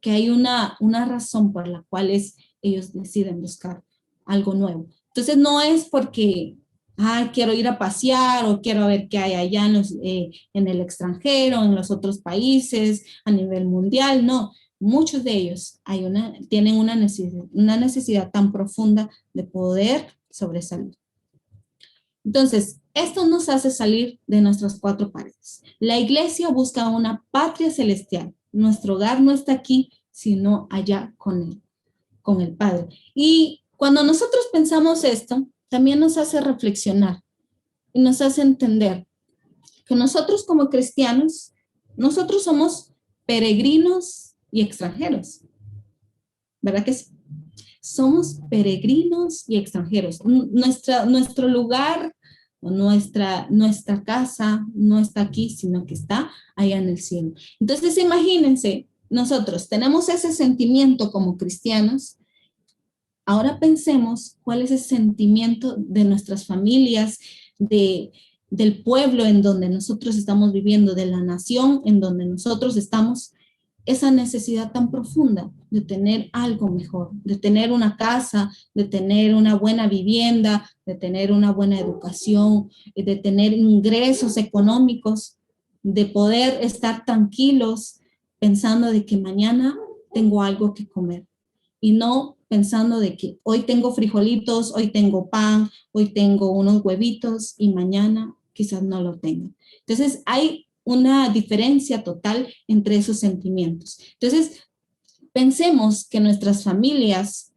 que hay una razón por la cual ellos deciden buscar algo nuevo. Entonces, no es porque quiero ir a pasear o quiero ver qué hay allá en el extranjero, en los otros países, a nivel mundial. No, muchos de ellos tienen una necesidad tan profunda de poder sobresalir. Entonces, esto nos hace salir de nuestras cuatro paredes. La iglesia busca una patria celestial. Nuestro hogar no está aquí, sino allá con él, con el Padre. Y cuando nosotros pensamos esto, también nos hace reflexionar y nos hace entender que nosotros como cristianos, nosotros somos peregrinos y extranjeros. ¿Verdad que sí? Somos peregrinos y extranjeros. Nuestro lugar, nuestra casa no está aquí, sino que está allá en el cielo. Entonces, imagínense, nosotros tenemos ese sentimiento como cristianos. Ahora pensemos cuál es el sentimiento de nuestras familias, del pueblo en donde nosotros estamos viviendo, de la nación en donde nosotros estamos, esa necesidad tan profunda de tener algo mejor, de tener una casa, de tener una buena vivienda, de tener una buena educación, de tener ingresos económicos, de poder estar tranquilos pensando de que mañana tengo algo que comer y no pensando de que hoy tengo frijolitos, hoy tengo pan, hoy tengo unos huevitos y mañana quizás no lo tenga. Entonces hay una diferencia total entre esos sentimientos. Entonces, pensemos que nuestras familias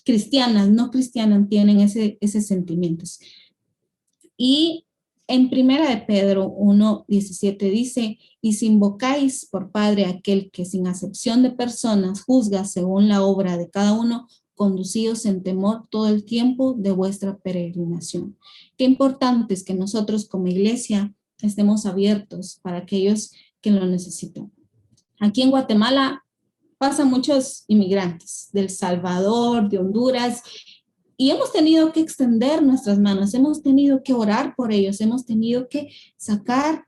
cristianas, no cristianas, tienen esos sentimientos. Y en 1 de Pedro 1:17 dice, y si invocáis por Padre aquel que sin acepción de personas juzga según la obra de cada uno, conducidos en temor todo el tiempo de vuestra peregrinación. Qué importante es que nosotros como iglesia estemos abiertos para aquellos que lo necesitan. Aquí en Guatemala pasan muchos inmigrantes de El Salvador, de Honduras, y hemos tenido que extender nuestras manos, hemos tenido que orar por ellos, hemos tenido que sacar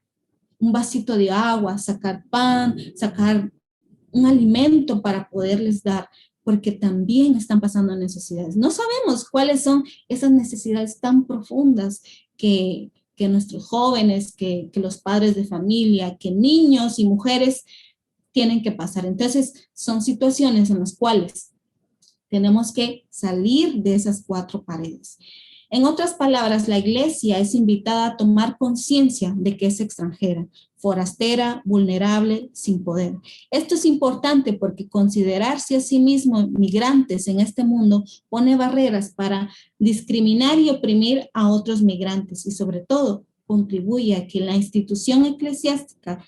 un vasito de agua, sacar pan, sacar un alimento para poderles dar, porque también están pasando necesidades. No sabemos cuáles son esas necesidades tan profundas que nuestros jóvenes, que los padres de familia, que niños y mujeres tienen que pasar. Entonces, son situaciones en las cuales tenemos que salir de esas cuatro paredes. En otras palabras, la iglesia es invitada a tomar conciencia de que es extranjera, forastera, vulnerable, sin poder. Esto es importante porque considerarse a sí mismo migrantes en este mundo pone barreras para discriminar y oprimir a otros migrantes y sobre todo contribuye a que la institución eclesiástica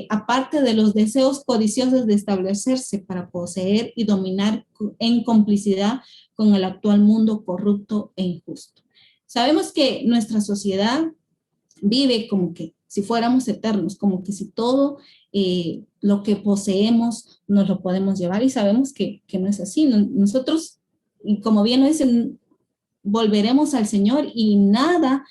aparte de los deseos codiciosos de establecerse para poseer y dominar en complicidad con el actual mundo corrupto e injusto. Sabemos que nuestra sociedad vive como que si fuéramos eternos, como que si todo lo que poseemos nos lo podemos llevar y sabemos que no es así. Nosotros, como bien lo dicen, volveremos al Señor y nada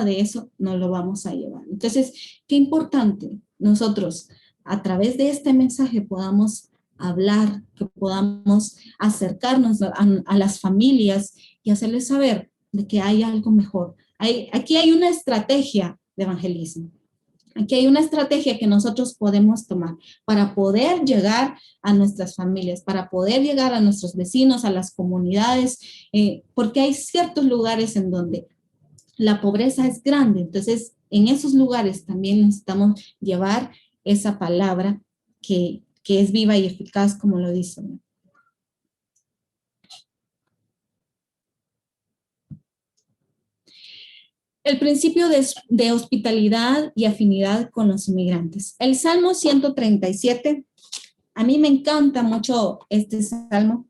de eso nos lo vamos a llevar. Entonces, qué importante nosotros a través de este mensaje podamos hablar, que podamos acercarnos a las familias y hacerles saber de que hay algo mejor. Aquí hay una estrategia de evangelismo. Aquí hay una estrategia que nosotros podemos tomar para poder llegar a nuestras familias, para poder llegar a nuestros vecinos, a las comunidades, porque hay ciertos lugares en donde la pobreza es grande. Entonces, en esos lugares también necesitamos llevar esa palabra que es viva y eficaz, como lo dice, ¿no? El principio de hospitalidad y afinidad con los inmigrantes. El Salmo 137, a mí me encanta mucho este salmo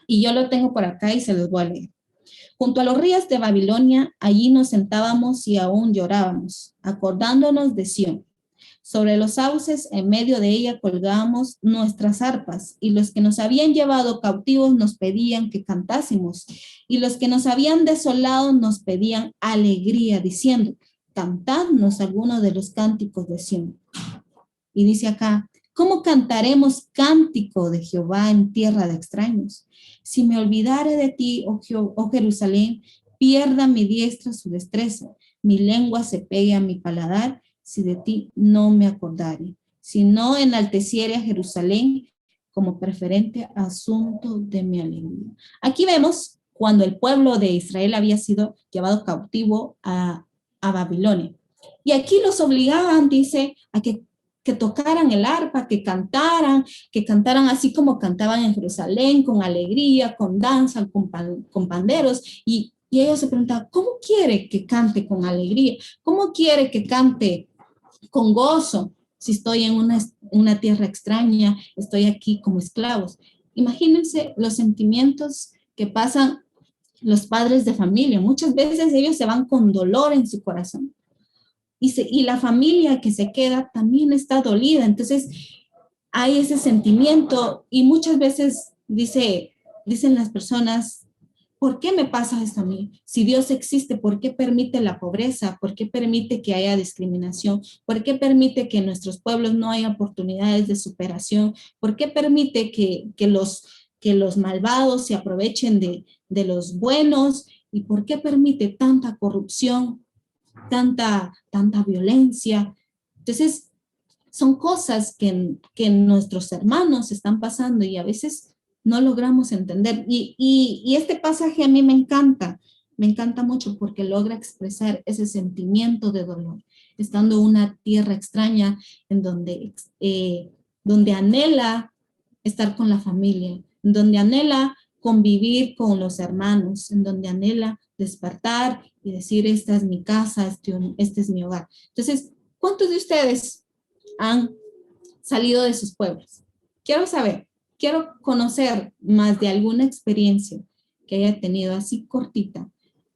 y yo lo tengo por acá y se los voy a leer. Junto a los ríos de Babilonia, allí nos sentábamos y aún llorábamos, acordándonos de Sión. Sobre los sauces, en medio de ella, colgábamos nuestras arpas, y los que nos habían llevado cautivos nos pedían que cantásemos, y los que nos habían desolado nos pedían alegría, diciendo, cantadnos alguno de los cánticos de Sión. Y dice acá, ¿cómo cantaremos cántico de Jehová en tierra de extraños? Si me olvidare de ti, oh Jerusalén, pierda mi diestra su destreza, mi lengua se pegue a mi paladar, si de ti no me acordare, si no enalteciere a Jerusalén como preferente asunto de mi alegría. Aquí vemos cuando el pueblo de Israel había sido llevado cautivo a Babilonia. Y aquí los obligaban, dice, a que tocaran el arpa, que cantaran así como cantaban en Jerusalén, con alegría, con danza, con panderos. Y ellos se preguntaban, ¿cómo quiere que cante con alegría? ¿Cómo quiere que cante con gozo si estoy en una tierra extraña, estoy aquí como esclavos? Imagínense los sentimientos que pasan los padres de familia. Muchas veces ellos se van con dolor en su corazón. Y la familia que se queda también está dolida. Entonces, hay ese sentimiento y muchas veces dicen las personas, ¿por qué me pasa esto a mí? Si Dios existe, ¿por qué permite la pobreza? ¿Por qué permite que haya discriminación? ¿Por qué permite que en nuestros pueblos no haya oportunidades de superación? ¿Por qué permite que los malvados se aprovechen de los buenos? ¿Y por qué permite tanta corrupción, tanta violencia? Entonces, son cosas que nuestros hermanos están pasando y a veces no logramos entender. Y este pasaje a mí me encanta mucho porque logra expresar ese sentimiento de dolor, estando en una tierra extraña en donde anhela estar con la familia, en donde anhela convivir con los hermanos, en donde anhela despertar y decir, esta es mi casa, este es mi hogar. Entonces, ¿cuántos de ustedes han salido de sus pueblos? Quiero saber, quiero conocer más de alguna experiencia que haya tenido así cortita,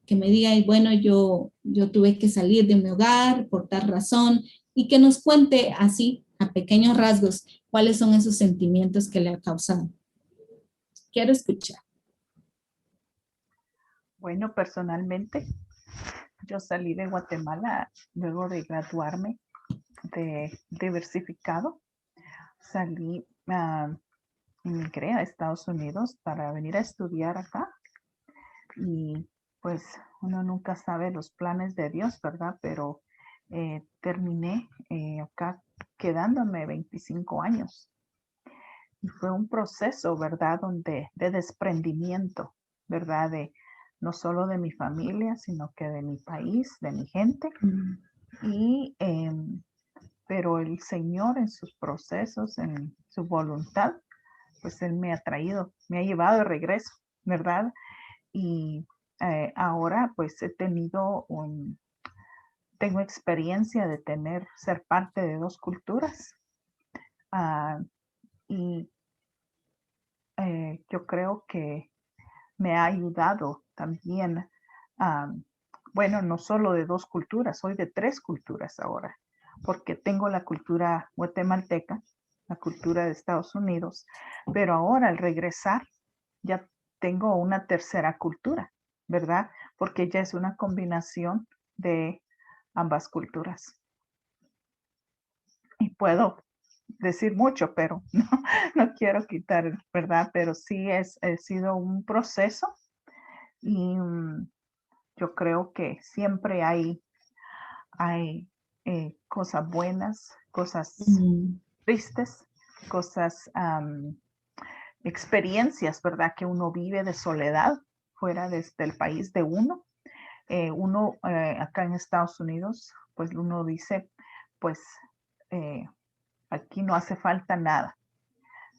que me diga, bueno, yo tuve que salir de mi hogar por tal razón, y que nos cuente así, a pequeños rasgos, cuáles son esos sentimientos que le ha causado. Quiero escuchar.
Bueno, personalmente, yo salí de Guatemala luego de graduarme de diversificado. Salí, emigré a Estados Unidos para venir a estudiar acá. Y pues uno nunca sabe los planes de Dios, ¿verdad? Pero terminé acá quedándome 25 años. Y fue un proceso, ¿verdad? De desprendimiento, ¿verdad? No solo de mi familia, sino que de mi país, de mi gente. Y pero el Señor en sus procesos, en su voluntad, pues Él me ha llevado de regreso, ¿verdad? Y ahora pues tengo experiencia de ser parte de dos culturas. Y yo creo que me ha ayudado también, bueno, no solo de dos culturas, soy de tres culturas ahora, porque tengo la cultura guatemalteca, la cultura de Estados Unidos, pero ahora al regresar ya tengo una tercera cultura, ¿verdad? Porque ya es una combinación de ambas culturas. Y puedo decir mucho, pero no quiero quitar, ¿verdad? Pero sí ha sido un proceso y yo creo que siempre hay cosas buenas, cosas tristes, cosas, experiencias, ¿verdad? Que uno vive de soledad fuera del país de uno. Acá en Estados Unidos, pues uno dice, pues aquí no hace falta nada,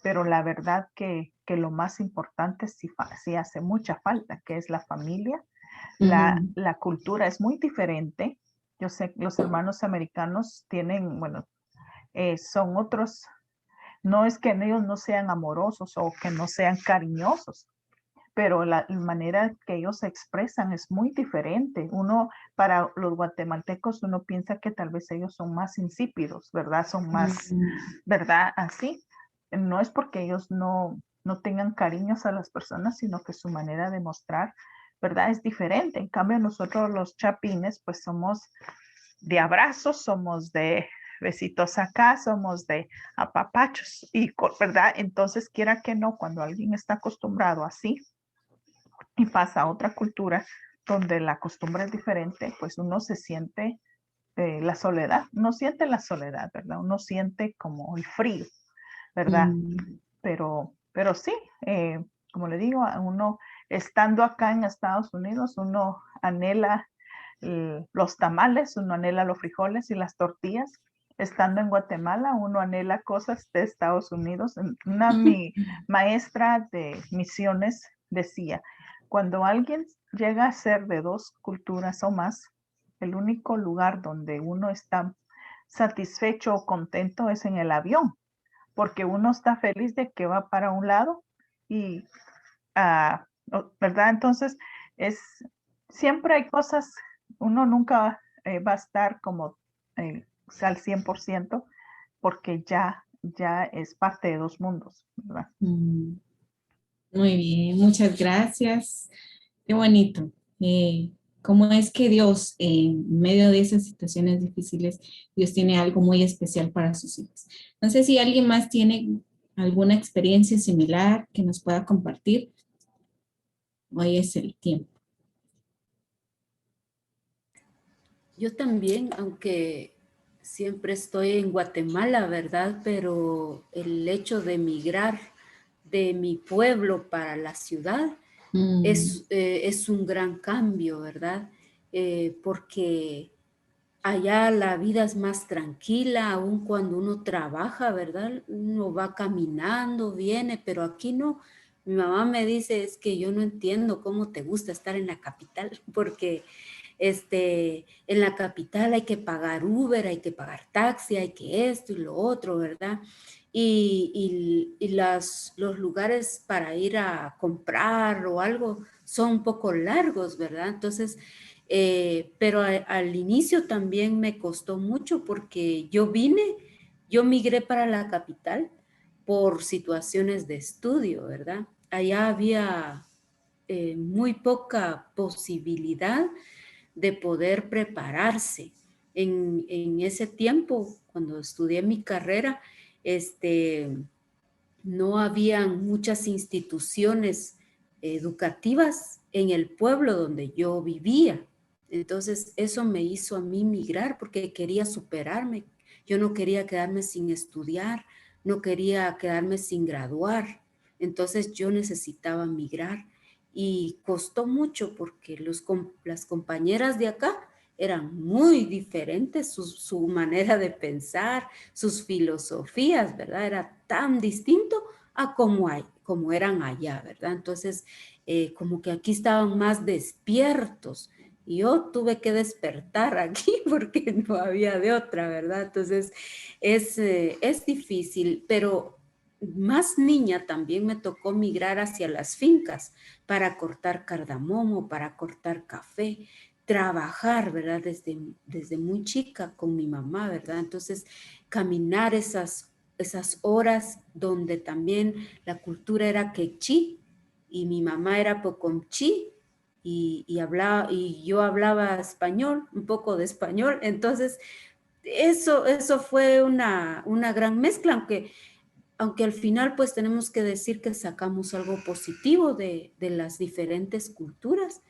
pero la verdad que lo más importante sí hace mucha falta, que es la familia. La cultura es muy diferente. Yo sé que los hermanos americanos tienen, bueno, son otros, no es que ellos no sean amorosos o que no sean cariñosos, pero la manera que ellos se expresan es muy diferente. Para los guatemaltecos, uno piensa que tal vez ellos son más insípidos, ¿verdad? Son más, ¿verdad? Así. No es porque ellos no tengan cariños a las personas, sino que su manera de mostrar, ¿verdad? Es diferente. En cambio, nosotros los chapines, pues somos de abrazos, somos de besitos acá, somos de apapachos, ¿verdad? Entonces, quiera que no, cuando alguien está acostumbrado así y pasa a otra cultura donde la costumbre es diferente, pues uno se siente la soledad, uno siente la soledad, ¿verdad? Uno siente como el frío, ¿verdad? Pero sí, como le digo, uno estando acá en Estados Unidos, uno anhela los tamales, uno anhela los frijoles y las tortillas. Estando en Guatemala, uno anhela cosas de Estados Unidos. Mi maestra de misiones decía, cuando alguien llega a ser de dos culturas o más, el único lugar donde uno está satisfecho o contento es en el avión, porque uno está feliz de que va para un lado y, ¿verdad? Entonces, siempre hay cosas, uno nunca va a estar como al 100% porque ya es parte de dos mundos, ¿verdad?
Muy bien, muchas gracias. Qué bonito. ¿Cómo es que Dios, en medio de esas situaciones difíciles, Dios tiene algo muy especial para sus hijos? No sé si alguien más tiene alguna experiencia similar que nos pueda compartir. Hoy es el tiempo.
Yo también, aunque siempre estoy en Guatemala, ¿verdad? Pero el hecho de emigrar de mi pueblo para la ciudad es un gran cambio, ¿verdad? Porque allá la vida es más tranquila, aun cuando uno trabaja, ¿verdad? Uno va caminando, viene, pero aquí no. Mi mamá me dice, es que yo no entiendo cómo te gusta estar en la capital, porque en la capital hay que pagar Uber, hay que pagar taxi, hay que esto y lo otro, ¿verdad? Y los lugares para ir a comprar o algo son un poco largos, ¿verdad? Entonces, pero al inicio también me costó mucho porque yo migré para la capital por situaciones de estudio, ¿verdad? Allá había muy poca posibilidad de poder prepararse. En ese tiempo, cuando estudié mi carrera, no habían muchas instituciones educativas en el pueblo donde yo vivía. Entonces, eso me hizo a mí migrar porque quería superarme. Yo no quería quedarme sin estudiar, no quería quedarme sin graduar. Entonces, yo necesitaba migrar y costó mucho porque las compañeras de acá eran muy diferentes, su manera de pensar, sus filosofías, ¿verdad? Era tan distinto a como eran allá, ¿verdad? Entonces, como que aquí estaban más despiertos y yo tuve que despertar aquí porque no había de otra, ¿verdad? Entonces, es difícil, pero más niña también me tocó migrar hacia las fincas para cortar cardamomo, para cortar café, trabajar, ¿verdad? Desde muy chica con mi mamá, ¿verdad? Entonces, caminar esas horas donde también la cultura era quechí y mi mamá era pocomchí y yo hablaba español, un poco de español. Entonces, eso fue una gran mezcla, aunque al final pues tenemos que decir que sacamos algo positivo de las diferentes culturas,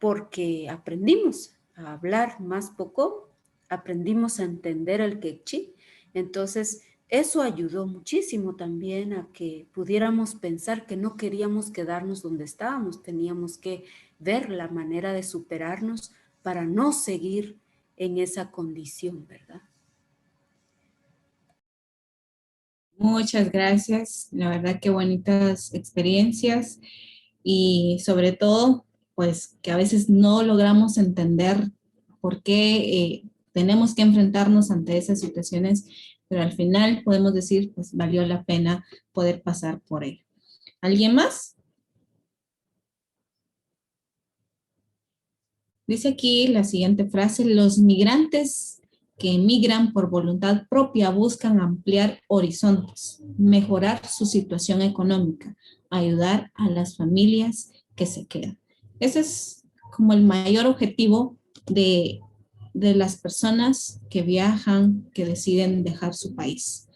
porque aprendimos a hablar más poco, aprendimos a entender el quechí. Entonces, eso ayudó muchísimo también a que pudiéramos pensar que no queríamos quedarnos donde estábamos, teníamos que ver la manera de superarnos para no seguir en esa condición, ¿verdad?
Muchas gracias. La verdad que bonitas experiencias y sobre todo, pues que a veces no logramos entender por qué tenemos que enfrentarnos ante esas situaciones, pero al final podemos decir, pues valió la pena poder pasar por ello. ¿Alguien más? Dice aquí la siguiente frase: los migrantes que emigran por voluntad propia buscan ampliar horizontes, mejorar su situación económica, ayudar a las familias que se quedan. Ese es como el mayor objetivo de las personas que viajan, que deciden dejar su país.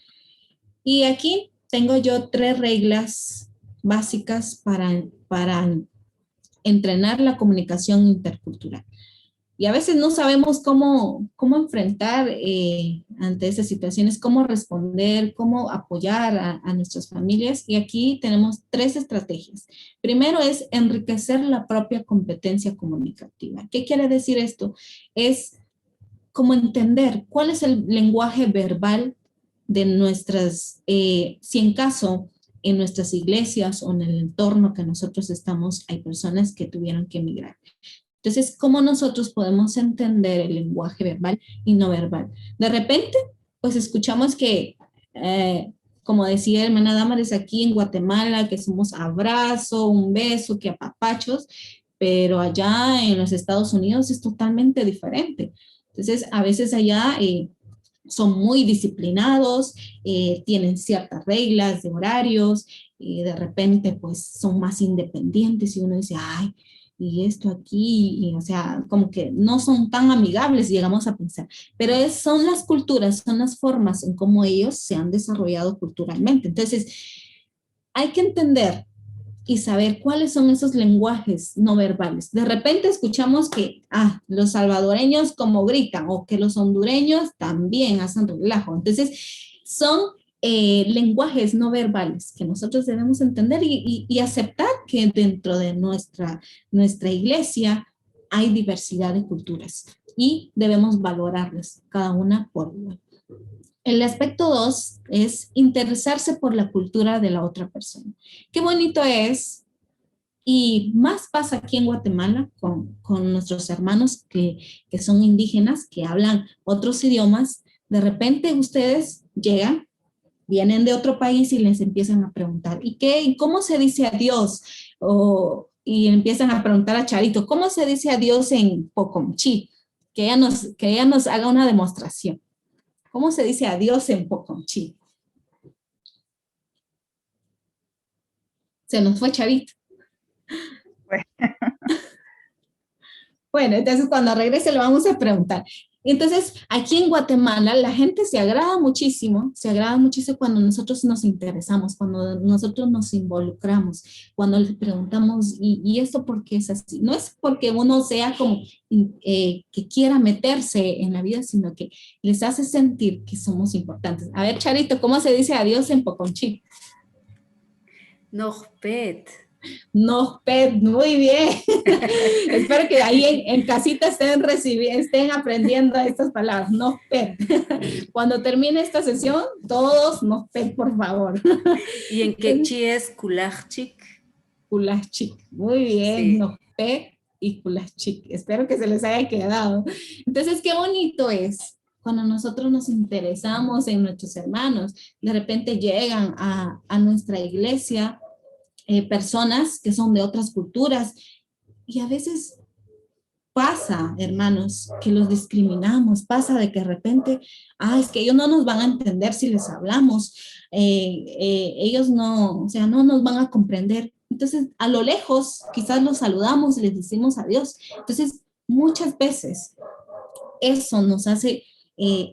Y aquí tengo yo 3 reglas básicas para entrenar la comunicación intercultural. Y a veces no sabemos cómo enfrentar ante esas situaciones, cómo responder, cómo apoyar a nuestras familias. Y aquí tenemos 3 estrategias. Primero es enriquecer la propia competencia comunicativa. ¿Qué quiere decir esto? Es como entender cuál es el lenguaje verbal de nuestras, si en caso en nuestras iglesias o en el entorno que nosotros estamos, hay personas que tuvieron que emigrar. Entonces, ¿cómo nosotros podemos entender el lenguaje verbal y no verbal? De repente, pues escuchamos que, como decía la hermana Damaris, aquí en Guatemala, que somos abrazo, un beso, que apapachos, pero allá en los Estados Unidos es totalmente diferente. Entonces, a veces allá son muy disciplinados, tienen ciertas reglas de horarios, y de repente pues son más independientes y uno dice, ay, y esto aquí, y, o sea, como que no son tan amigables, llegamos a pensar. Pero son las culturas, son las formas en cómo ellos se han desarrollado culturalmente. Entonces, hay que entender y saber cuáles son esos lenguajes no verbales. De repente escuchamos que los salvadoreños como gritan, o que los hondureños también hacen relajo. Entonces, son lenguajes no verbales que nosotros debemos entender y aceptar que dentro de nuestra iglesia hay diversidad de culturas y debemos valorarlas cada una por igual. El aspecto 2 es interesarse por la cultura de la otra persona. Qué bonito es, y más pasa aquí en Guatemala con nuestros hermanos que son indígenas, que hablan otros idiomas. De repente ustedes llegan, vienen de otro país y les empiezan a preguntar, ¿y cómo se dice adiós? Y empiezan a preguntar a Charito, ¿cómo se dice adiós en Pocomchi? Que ella nos haga una demostración. ¿Cómo se dice adiós en Pocomchi? Se nos fue Charito. Bueno, entonces cuando regrese le vamos a preguntar. Entonces, aquí en Guatemala la gente se agrada muchísimo cuando nosotros nos interesamos, cuando nosotros nos involucramos, cuando les preguntamos, ¿y esto por qué es así? No es porque uno sea como que quiera meterse en la vida, sino que les hace sentir que somos importantes. A ver, Charito, ¿cómo se dice adiós en Pocomchi?
Nojpet.
Nojpet, muy bien. Espero que ahí en casita estén aprendiendo estas palabras. Nojpet. Cuando termine esta sesión, todos Nojpet, por favor.
Y en quechí es kulachik.
Kulachik, muy bien. Sí. Nojpet y kulachik. Espero que se les haya quedado. Entonces, qué bonito es cuando nosotros nos interesamos en nuestros hermanos. De repente llegan a nuestra iglesia personas que son de otras culturas y a veces pasa, hermanos, que los discriminamos, pasa de que de repente, es que ellos no nos van a entender si les hablamos, ellos no, o sea, no nos van a comprender. Entonces, a lo lejos, quizás los saludamos y les decimos adiós. Entonces, muchas veces eso nos hace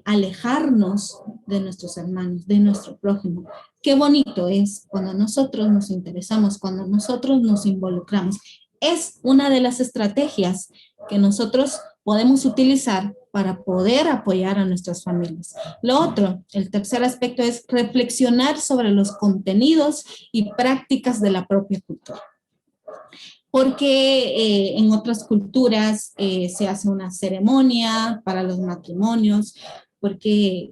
alejarnos de nuestros hermanos, de nuestro prójimo. Qué bonito es cuando nosotros nos interesamos, cuando nosotros nos involucramos. Es una de las estrategias que nosotros podemos utilizar para poder apoyar a nuestras familias. Lo otro, el tercer aspecto es reflexionar sobre los contenidos y prácticas de la propia cultura. Porque en otras culturas se hace una ceremonia para los matrimonios, porque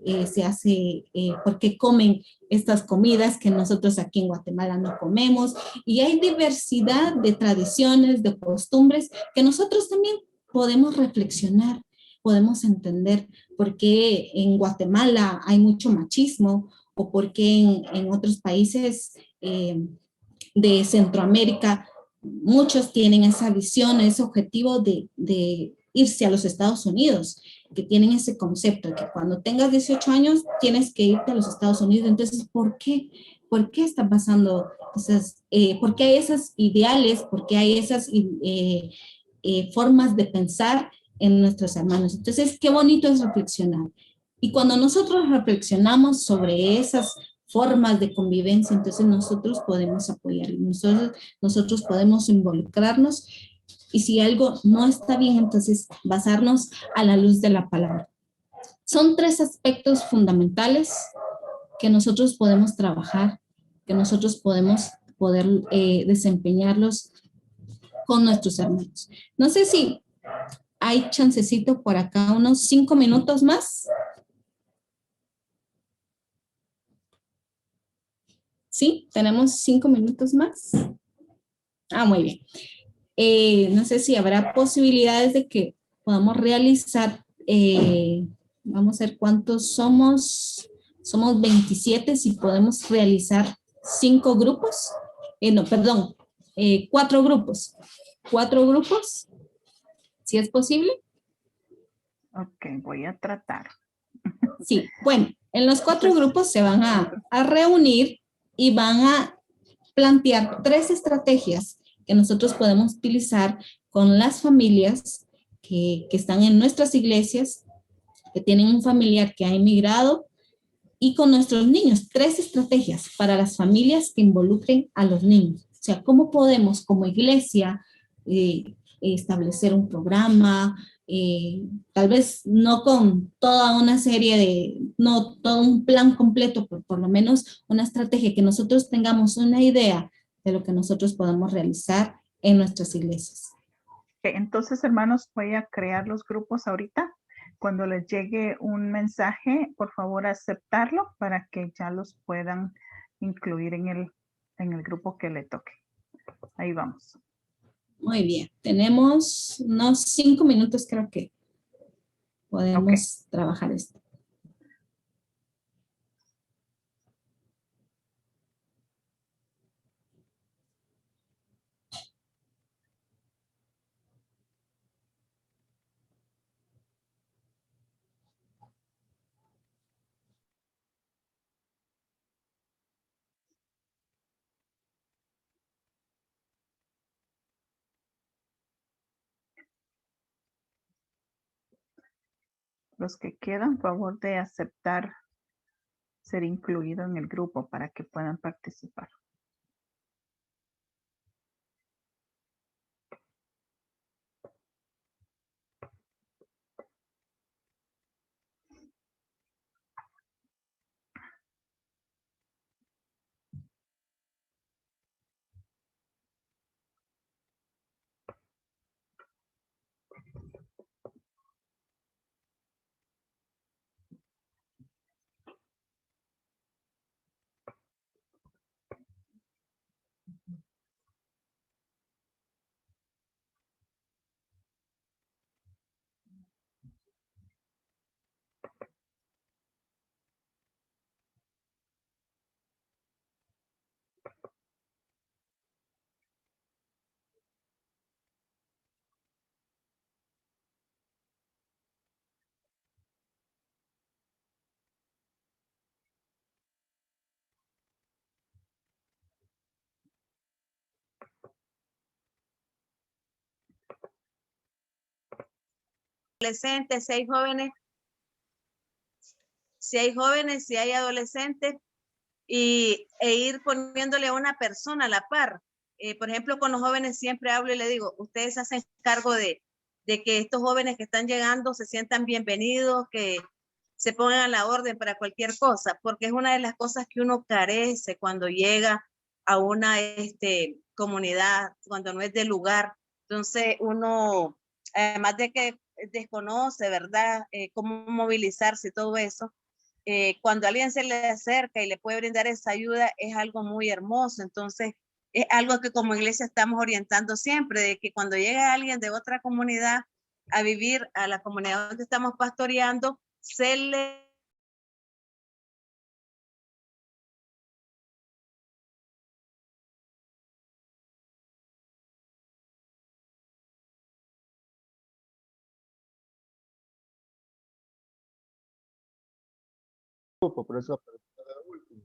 porque comen estas comidas que nosotros aquí en Guatemala no comemos, y hay diversidad de tradiciones, de costumbres que nosotros también podemos reflexionar, podemos entender por qué en Guatemala hay mucho machismo, o por qué en otros países de Centroamérica muchos tienen esa visión, ese objetivo de irse a los Estados Unidos, que tienen ese concepto de que cuando tengas 18 años tienes que irte a los Estados Unidos. Entonces, ¿por qué? ¿Por qué está pasando esas, por qué hay esos ideales, por qué hay esas formas de pensar en nuestros hermanos? Entonces, qué bonito es reflexionar. Y cuando nosotros reflexionamos sobre esas formas de convivencia, entonces nosotros podemos apoyar, nosotros podemos involucrarnos, y si algo no está bien, entonces basarnos a la luz de la palabra. Son 3 aspectos fundamentales que nosotros podemos trabajar, que nosotros podemos desempeñarlos con nuestros hermanos. No sé si hay chancecito por acá, unos 5 minutos más. ¿Sí? ¿Tenemos 5 minutos más? Ah, muy bien. No sé si habrá posibilidades de que podamos realizar, vamos a ver cuántos somos. Somos 27, si podemos realizar 5 grupos. No, perdón, 4 grupos. 4 grupos, si es posible.
Ok, voy a tratar.
Sí, bueno, en los 4 grupos se van a reunir y van a plantear 3 estrategias que nosotros podemos utilizar con las familias que están en nuestras iglesias, que tienen un familiar que ha emigrado, y con nuestros niños. 3 estrategias para las familias que involucren a los niños. O sea, ¿cómo podemos como iglesia establecer un programa? Tal vez no con toda una serie no todo un plan completo, pero por lo menos una estrategia, que nosotros tengamos una idea de lo que nosotros podemos realizar en nuestras iglesias.
Okay, entonces, hermanos, voy a crear los grupos ahorita. Cuando les llegue un mensaje, por favor, aceptarlo para que ya los puedan incluir en el grupo que le toque. Ahí vamos.
Muy bien. Tenemos unos 5 minutos, creo que podemos trabajar esto.
Los que quedan, favor de aceptar ser incluido en el grupo para que puedan participar.
Adolescentes, si hay jóvenes, si hay adolescentes, e ir poniéndole a una persona a la par. Por ejemplo, con los jóvenes siempre hablo y le digo, ustedes hacen cargo de de que estos jóvenes que están llegando se sientan bienvenidos, que se pongan a la orden para cualquier cosa, porque es una de las cosas que uno carece cuando llega a una comunidad, cuando no es del lugar. Entonces uno, además de que desconoce, ¿verdad? Cómo movilizarse y todo eso, cuando alguien se le acerca y le puede brindar esa ayuda, es algo muy hermoso. Entonces, es algo que como iglesia estamos orientando siempre, de que cuando llega alguien de otra comunidad a vivir a la comunidad donde estamos pastoreando, se le
Por eso apareció de último.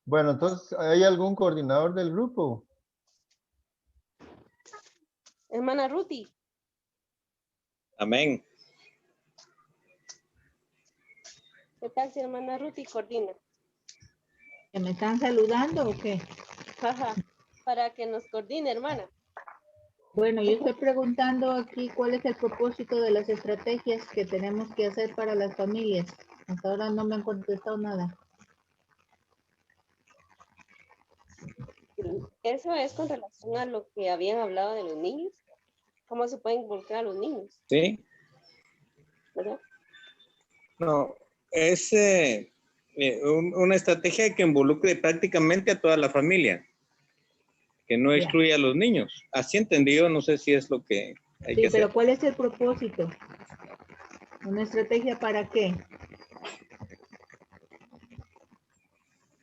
Bueno, entonces, ¿hay algún coordinador del grupo?
Hermana Ruti.
Amén.
¿Qué tal si hermana Ruti coordina?
¿Que me están saludando o qué?
Ajá, para que nos coordine, hermana.
Bueno, yo estoy preguntando aquí cuál es el propósito de las estrategias que tenemos que hacer para las familias. Hasta ahora no me han contestado nada.
Eso es con relación a lo que habían hablado de los niños. ¿Cómo se pueden involucrar a los niños?
Sí.
¿Verdad?
No, es una estrategia que involucre prácticamente a toda la familia, que no excluya a los niños. Así entendido, no sé si es lo que hay
Sí,
que hacer.
pero ¿cuál es el propósito? ¿Una estrategia para qué?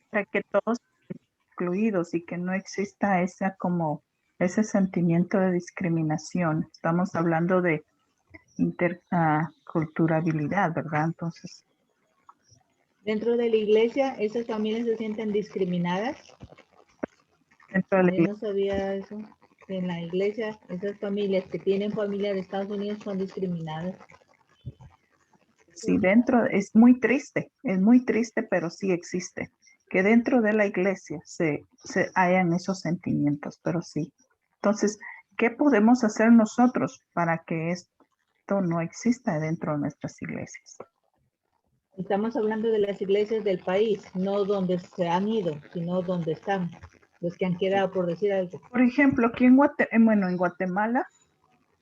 Para que todos estén incluidos y que no exista ese sentimiento de discriminación. Estamos hablando de interculturalidad, ¿verdad? Entonces,
Dentro de la iglesia, ¿esas familias se sienten discriminadas?
dentro de la
Yo no sabía eso. Que en la iglesia, esas familias que tienen familia de Estados Unidos son discriminadas.
sí, es muy triste, pero sí existe. Que dentro de la iglesia se hayan esos sentimientos, pero sí. Entonces, ¿qué podemos hacer nosotros para que esto no exista dentro de nuestras iglesias?
Estamos hablando de las iglesias del país, no donde se han ido, sino donde están, los que han quedado, por decir algo.
Por ejemplo, aquí en Guatemala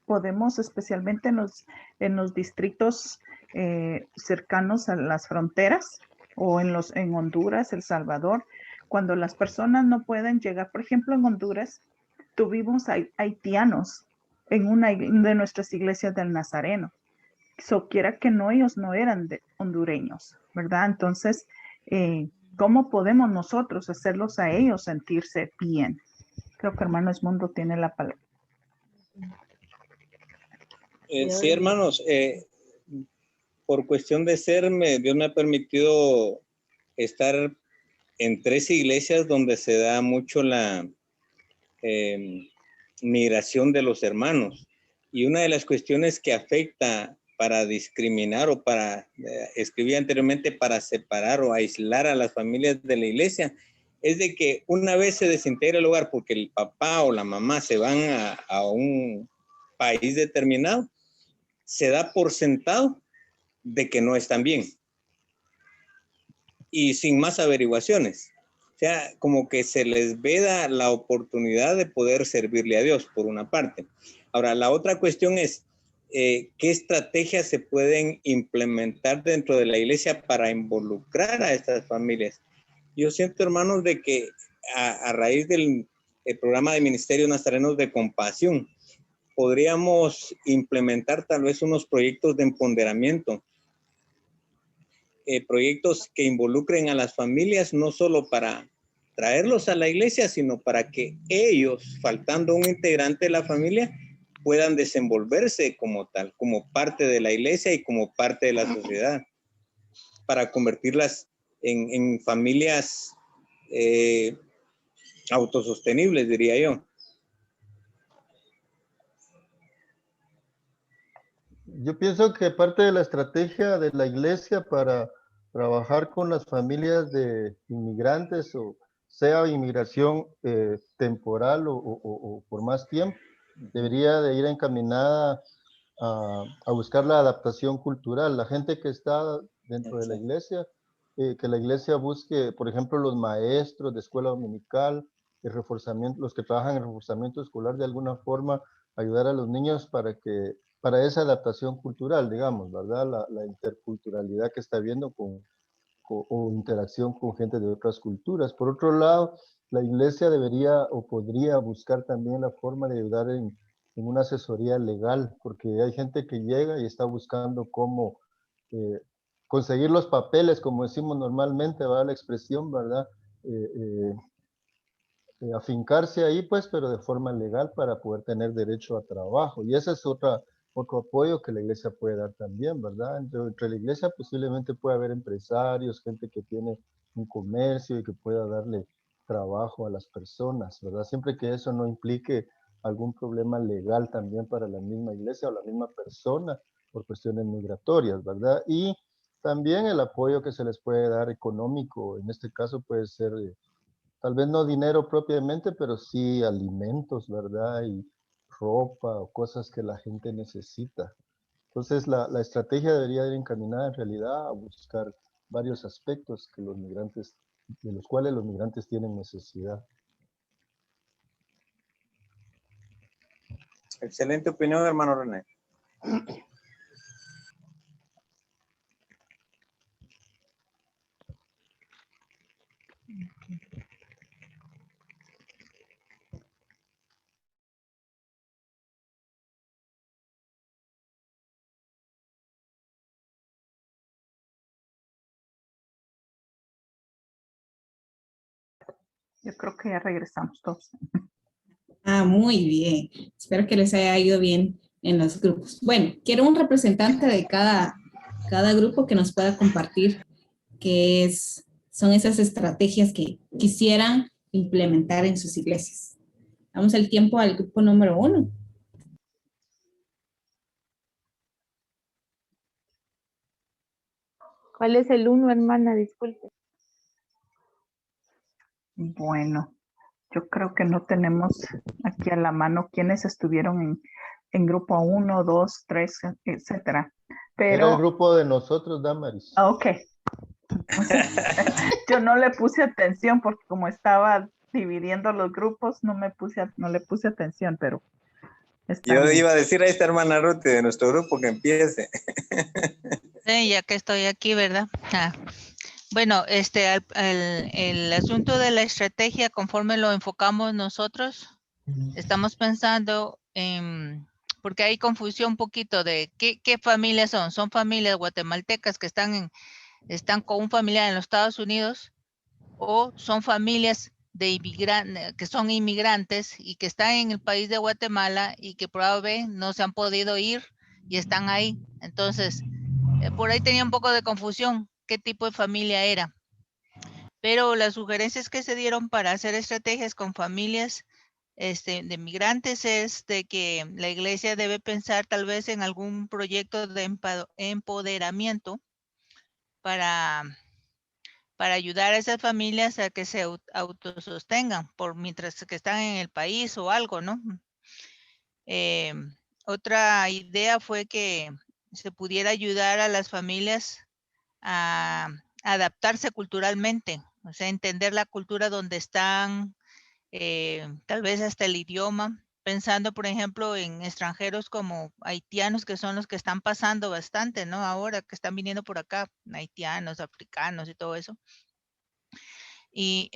podemos, especialmente en los distritos cercanos a las fronteras, o en Honduras, El Salvador, cuando las personas no pueden llegar. Por ejemplo, en Honduras tuvimos haitianos en una de nuestras iglesias del Nazareno. Quiera que no, ellos no eran hondureños, ¿verdad? Entonces, ¿cómo podemos nosotros hacerlos a ellos sentirse bien? Creo que hermano Esmundo tiene la palabra.
Sí, hermanos, por cuestión de Dios me ha permitido estar en 3 iglesias donde se da mucho la migración de los hermanos. Y una de las cuestiones que afecta para discriminar o para, escribí anteriormente, para separar o aislar a las familias de la iglesia, es de que una vez se desintegra el hogar porque el papá o la mamá se van a un país determinado, se da por sentado de que no están bien. Y sin más averiguaciones. O sea, como que se les veda la oportunidad de poder servirle a Dios, por una parte. Ahora, la otra cuestión es, ¿qué estrategias se pueden implementar dentro de la iglesia para involucrar a estas familias? Yo siento, hermanos, de que a raíz del programa de Ministerio Nazarenos de Compasión, podríamos implementar tal vez unos proyectos de empoderamiento, proyectos que involucren a las familias, no solo para traerlos a la iglesia, sino para que ellos, faltando un integrante de la familia, puedan desenvolverse como tal, como parte de la iglesia y como parte de la sociedad, para convertirlas en familias autosostenibles, diría yo.
Yo pienso que parte de la estrategia de la iglesia para trabajar con las familias de inmigrantes, o sea inmigración temporal o por más tiempo, debería de ir encaminada a buscar la adaptación cultural. La gente que está dentro de la iglesia, que la iglesia busque, por ejemplo, los maestros de escuela dominical, el reforzamiento, los que trabajan en reforzamiento escolar, de alguna forma ayudar a los niños para esa adaptación cultural, digamos, ¿verdad? La interculturalidad que está habiendo o interacción con gente de otras culturas. Por otro lado, la iglesia debería o podría buscar también la forma de ayudar en una asesoría legal, porque hay gente que llega y está buscando cómo eh, conseguir los papeles, como decimos normalmente, va la expresión, ¿verdad? Eh, eh, afincarse ahí, pues, pero de forma legal para poder tener derecho a trabajo. Y ese es otro apoyo que la iglesia puede dar también, ¿verdad? Entre la iglesia posiblemente puede haber empresarios, gente que tiene un comercio y que pueda darle trabajo a las personas, ¿verdad? Siempre que eso no implique algún problema legal también para la misma iglesia o la misma persona por cuestiones migratorias, ¿verdad? Y también el apoyo que se les puede dar económico, en este caso puede ser tal vez no dinero propiamente, pero sí alimentos, ¿verdad? Y ropa o cosas que la gente necesita. Entonces, la estrategia debería ir encaminada en realidad a buscar varios aspectos que los migrantes, de los cuales los migrantes tienen necesidad.
Excelente opinión, hermano René.
Yo creo que ya regresamos todos.
Ah, muy bien. Espero que les haya ido bien en los grupos. Bueno, quiero un representante de cada grupo que nos pueda compartir son esas estrategias que quisieran implementar en sus iglesias. Damos el tiempo al grupo número 1.
¿Cuál es el 1, hermana? Disculpe.
Bueno, yo creo que no tenemos aquí a la mano quienes estuvieron en grupo 1, 2, 3, etcétera.
Era el
Pero,
grupo de nosotros, Damaris.
ok. Entonces, yo no le puse atención porque como estaba dividiendo los grupos, no le puse atención, pero está
Yo
bien.
iba a decir a esta hermana Ruth de nuestro grupo que empiece.
Sí, ya que estoy aquí, ¿verdad? Bueno, el asunto de la estrategia, conforme lo enfocamos nosotros, estamos pensando en, porque hay confusión un poquito de qué familias son. Son familias guatemaltecas que están con un familiar en los Estados Unidos, o son familias que son inmigrantes y que están en el país de Guatemala y que probablemente no se han podido ir y están ahí. Entonces, por ahí tenía un poco de confusión qué tipo de familia era. Pero las sugerencias que se dieron para hacer estrategias con familias de migrantes es de que la iglesia debe pensar tal vez en algún proyecto de empoderamiento para ayudar a esas familias a que se autosostengan mientras que están en el país o algo, ¿no? Otra idea fue que se pudiera ayudar a las familias a adaptarse culturalmente, o sea, entender la cultura donde están, tal vez hasta el idioma, pensando, por ejemplo, en extranjeros como haitianos, que son los que están pasando bastante, ¿no? Ahora que están viniendo por acá, haitianos, africanos y todo eso. Y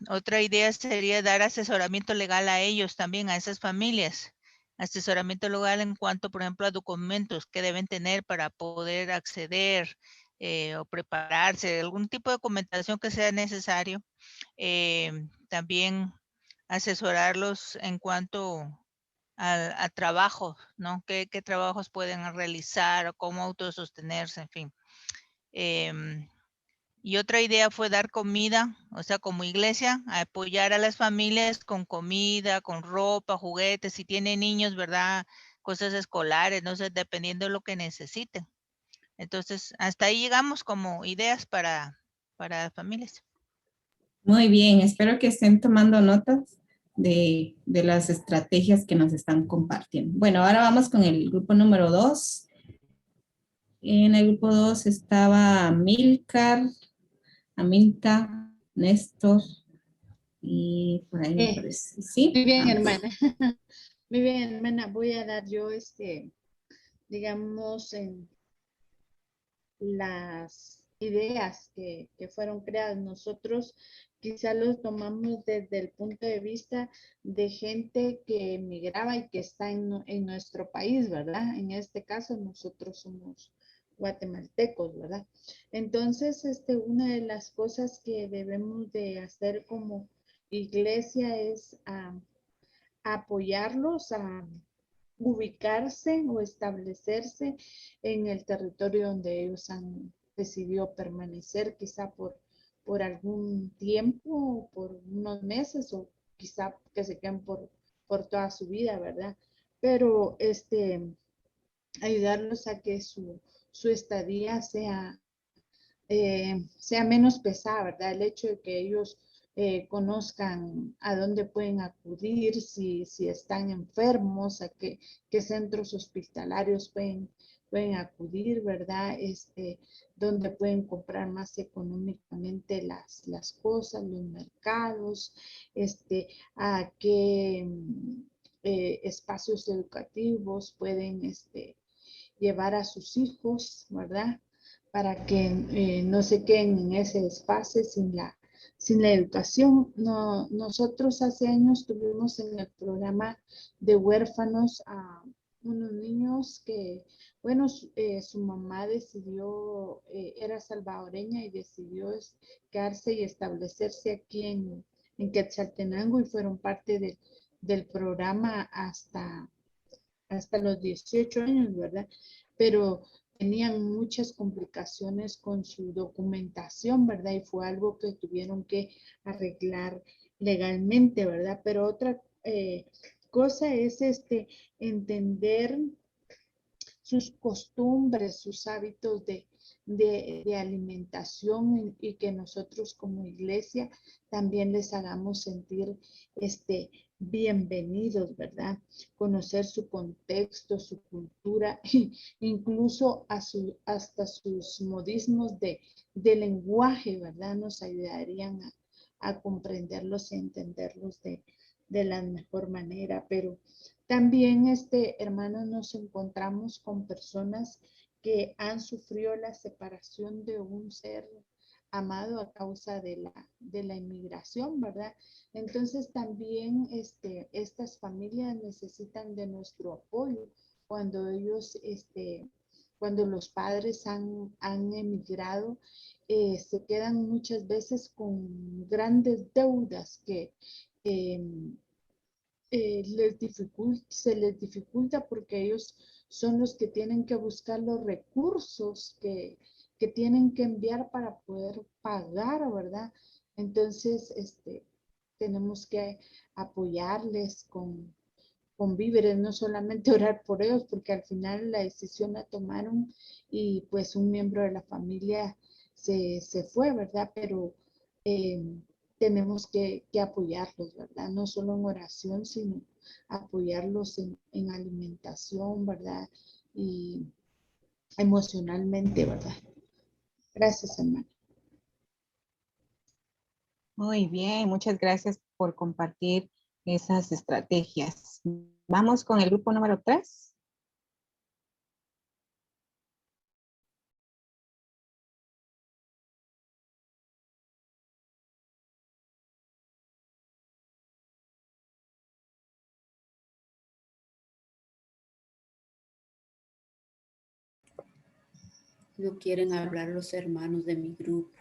otra idea sería dar asesoramiento legal a ellos también, a esas familias. Asesoramiento legal en cuanto, por ejemplo, a documentos que deben tener para poder acceder o prepararse, algún tipo de documentación que sea necesario. También asesorarlos en cuanto a trabajo, ¿no? ¿Qué trabajos pueden realizar o cómo autosostenerse, en fin. Y otra idea fue dar comida, o sea, como iglesia, a apoyar a las familias con comida, con ropa, juguetes, si tienen niños, ¿verdad? Cosas escolares, no sé, dependiendo de lo que necesiten. Entonces, hasta ahí llegamos como ideas para familias.
Muy bien, espero que estén tomando notas de las estrategias que nos están compartiendo. Bueno, ahora vamos con el grupo número 2. En el grupo 2 estaba Amilcar, Aminta, Néstor, y por ahí me parece. Sí,
Muy bien,
vamos.
hermana. Muy bien, hermana. Voy a dar yo, digamos, en las ideas que fueron creadas. Nosotros quizá los tomamos desde el punto de vista de gente que emigraba y que está en nuestro país, ¿verdad? En este caso nosotros somos guatemaltecos, ¿verdad? Entonces, una de las cosas que debemos de hacer como iglesia es apoyarlos a ubicarse o establecerse en el territorio donde ellos han decidido permanecer, quizá por algún tiempo, por unos meses o quizá que se queden por toda su vida, ¿verdad? Pero ayudarlos a que su estadía sea menos pesada, ¿verdad? El hecho de que ellos conozcan a dónde pueden acudir si están enfermos, a qué centros hospitalarios pueden acudir, ¿verdad? Donde pueden comprar más económicamente las cosas, los mercados, a qué espacios educativos pueden llevar a sus hijos, ¿verdad? Para que no se queden en ese espacio sin la educación. No, nosotros hace años tuvimos en el programa de huérfanos a unos niños que, bueno, su mamá decidió, era salvadoreña y decidió quedarse y establecerse aquí en Quetzaltenango y fueron parte del programa hasta los 18 años, ¿verdad? Pero tenían muchas complicaciones con su documentación, ¿verdad? Y fue algo que tuvieron que arreglar legalmente, ¿verdad? Pero otra cosa es entender sus costumbres, sus hábitos de alimentación y que nosotros como iglesia también les hagamos sentir bienvenidos, ¿verdad? Conocer su contexto, su cultura, incluso hasta sus modismos de lenguaje, ¿verdad? Nos ayudarían a comprenderlos y entenderlos de la mejor manera, pero también, hermanos, nos encontramos con personas que han sufrido la separación de un ser amado a causa de la inmigración, ¿verdad? Entonces también estas familias necesitan de nuestro apoyo cuando ellos, cuando los padres han emigrado, se quedan muchas veces con grandes deudas que se les dificulta porque ellos son los que tienen que buscar los recursos que tienen que enviar para poder pagar, ¿verdad? Entonces, tenemos que apoyarles con víveres, no solamente orar por ellos, porque al final la decisión la tomaron y pues un miembro de la familia se fue, ¿verdad? Pero tenemos que apoyarlos, ¿verdad? No solo en oración, sino apoyarlos en alimentación, ¿verdad? Y emocionalmente, ¿verdad? Gracias, hermano.
Muy bien, muchas gracias por compartir esas estrategias. Vamos con el grupo número 3.
No quieren hablar los hermanos de mi grupo.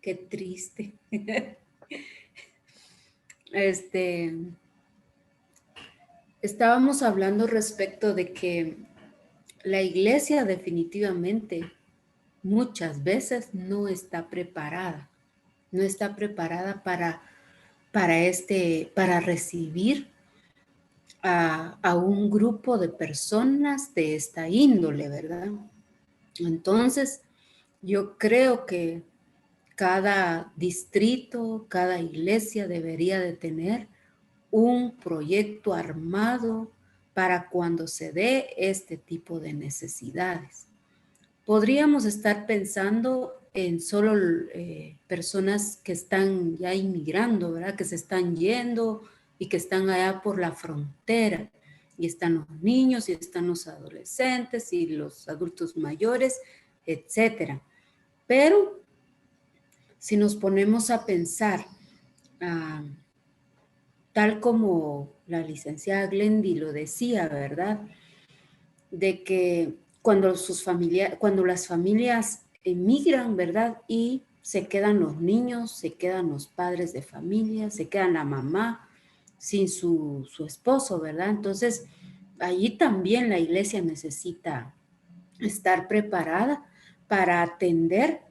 Qué triste. Estábamos hablando respecto de que la iglesia definitivamente muchas veces no está preparada. No está preparada para recibir a un grupo de personas de esta índole, ¿verdad? Entonces, yo creo que cada distrito, cada iglesia debería de tener un proyecto armado para cuando se dé este tipo de necesidades. Podríamos estar pensando en solo personas que están ya inmigrando, ¿verdad? Que se están yendo y que están allá por la frontera. Y están los niños, y están los adolescentes, y los adultos mayores, etcétera. Pero si nos ponemos a pensar, tal como la licenciada Glendy lo decía, ¿verdad? De que cuando las familias emigran, ¿verdad? Y se quedan los niños, se quedan los padres de familia, se queda la mamá sin su esposo, ¿verdad? Entonces, allí también la iglesia necesita estar preparada para atender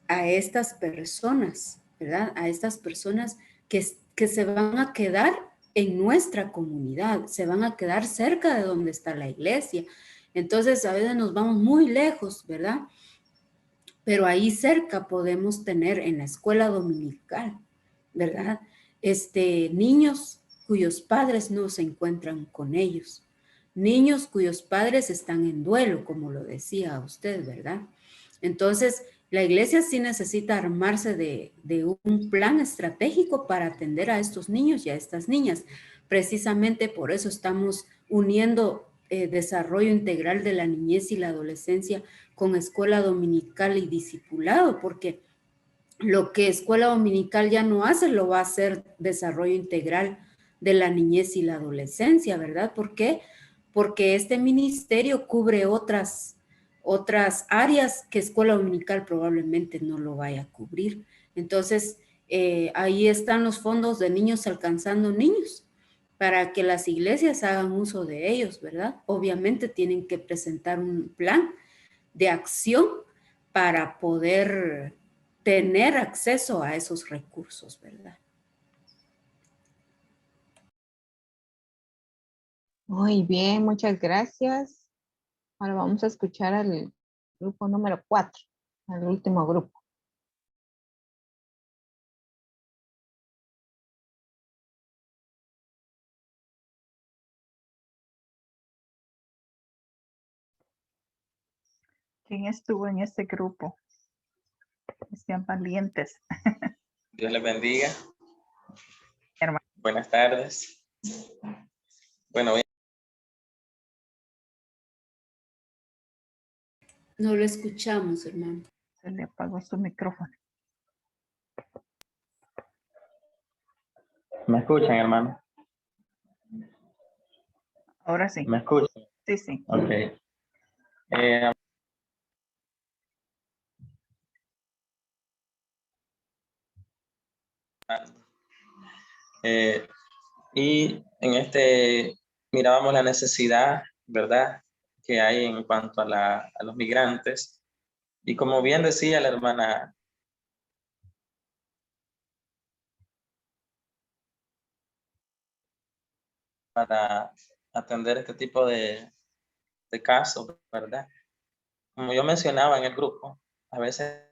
a estas personas, ¿verdad? A estas personas que se van a quedar en nuestra comunidad, se van a quedar cerca de donde está la iglesia. Entonces, a veces nos vamos muy lejos, ¿verdad? Pero ahí cerca podemos tener en la escuela dominical, ¿verdad? Niños cuyos padres no se encuentran con ellos. Niños cuyos padres están en duelo, como lo decía usted, ¿verdad? Entonces, la iglesia sí necesita armarse de un plan estratégico para atender a estos niños y a estas niñas. Precisamente por eso estamos uniendo desarrollo integral de la niñez y la adolescencia con escuela dominical y discipulado, porque lo que escuela dominical ya no hace, lo va a hacer desarrollo integral de la niñez y la adolescencia, ¿verdad? ¿Por qué? Porque este ministerio cubre otras áreas que escuela dominical probablemente no lo vaya a cubrir. Entonces, ahí están los fondos de niños alcanzando niños para que las iglesias hagan uso de ellos, ¿verdad? Obviamente tienen que presentar un plan de acción para poder tener acceso a esos recursos, ¿verdad?
Muy bien, muchas gracias. Ahora vamos a escuchar al grupo número 4, al último grupo.
¿Quién estuvo en este grupo? Sean valientes.
Dios les bendiga.
Hermano.
Buenas tardes. Bueno,
No lo escuchamos, hermano.
Se le apagó su micrófono.
¿me escuchan, hermano?
Ahora sí.
¿Me escuchan?
Sí, sí.
Ok. Y en mirábamos la necesidad, ¿verdad?, que hay en cuanto a los migrantes. Y como bien decía la hermana, para atender este tipo de casos, ¿verdad? Como yo mencionaba en el grupo, a veces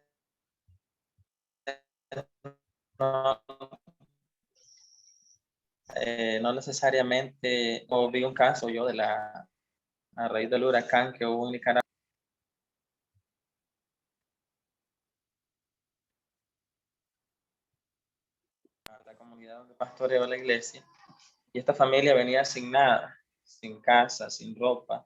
no necesariamente, o vi un caso yo a raíz del huracán que hubo en Nicaragua. La comunidad donde pastoreó la iglesia, y esta familia venía asignada, sin casa, sin ropa,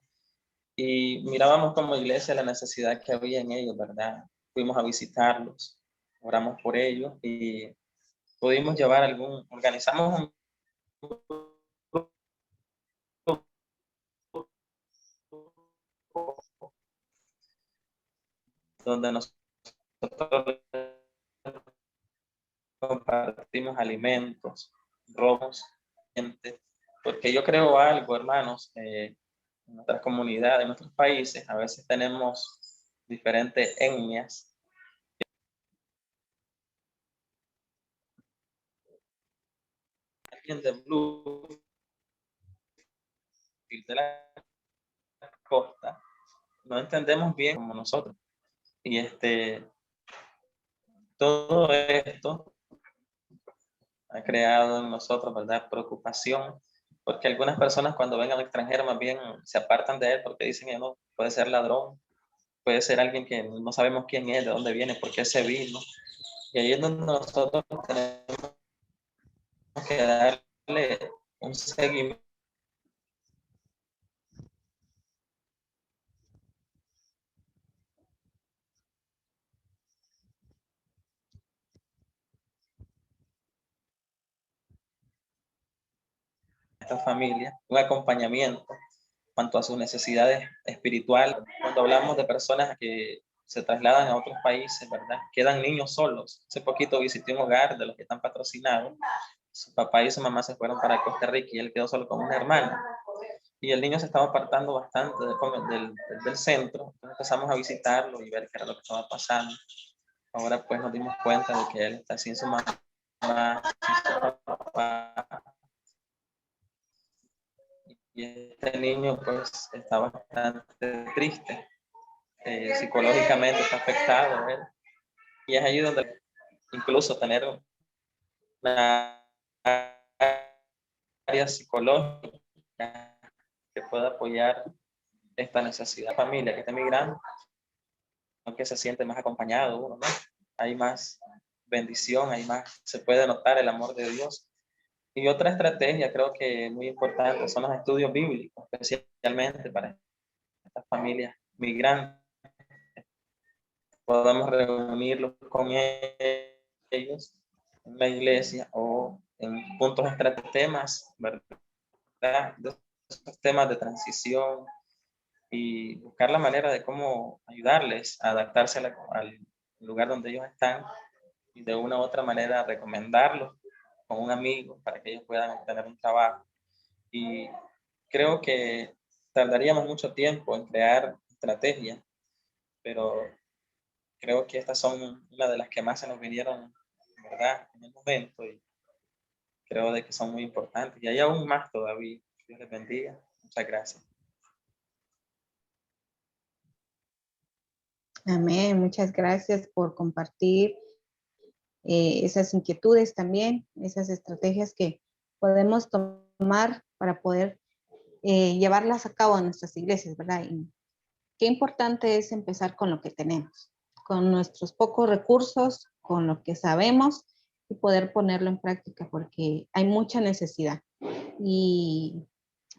y mirábamos como iglesia la necesidad que había en ellos, ¿verdad? Fuimos a visitarlos, oramos por ellos y pudimos llevar organizamos un donde nosotros compartimos alimentos, robos, porque yo creo algo, hermanos, en nuestras comunidades, en nuestros países, a veces tenemos diferentes etnias. Alguien de Blue, de la costa, no entendemos bien como nosotros. Y todo esto ha creado en nosotros, ¿verdad? Preocupación, porque algunas personas cuando ven al extranjero más bien se apartan de él porque dicen que no, puede ser ladrón, puede ser alguien que no sabemos quién es, de dónde viene, por qué se vino. Y ahí es donde nosotros tenemos que darle un seguimiento a esta familia, un acompañamiento cuanto a sus necesidades espirituales. Cuando hablamos de personas que se trasladan a otros países, ¿verdad? Quedan niños solos. Hace poquito visité un hogar de los que están patrocinados. Su papá y su mamá se fueron para Costa Rica y él quedó solo con una hermana. Y el niño se estaba apartando bastante del centro. Entonces empezamos a visitarlo y ver qué era lo que estaba pasando. Ahora pues nos dimos cuenta de que él está sin su mamá, sin su papá. Y este niño pues está bastante triste, psicológicamente está afectado, ¿verdad? Y es ahí donde incluso tener una área psicológica que pueda apoyar esta necesidad. Familia que está migrando, aunque se siente más acompañado uno, ¿no? Hay más bendición, hay más, se puede notar el amor de Dios. Y otra estrategia creo que muy importante son los estudios bíblicos, especialmente para estas familias migrantes. Podamos reunirlos con ellos en la iglesia o en puntos temas, ¿verdad? De esos temas de transición y buscar la manera de cómo ayudarles a adaptarse al lugar donde ellos están y de una u otra manera recomendarlos con un amigo para que ellos puedan obtener un trabajo. Y creo que tardaríamos mucho tiempo en crear estrategias, pero creo que estas son una de las que más se nos vinieron, ¿verdad? En el momento y creo de que son muy importantes. Y hay aún más todavía. Dios les bendiga. Muchas gracias.
Amén. Muchas gracias por compartir esas inquietudes también, esas estrategias que podemos tomar para poder llevarlas a cabo en nuestras iglesias, ¿verdad? Y qué importante es empezar con lo que tenemos, con nuestros pocos recursos, con lo que sabemos y poder ponerlo en práctica porque hay mucha necesidad. Y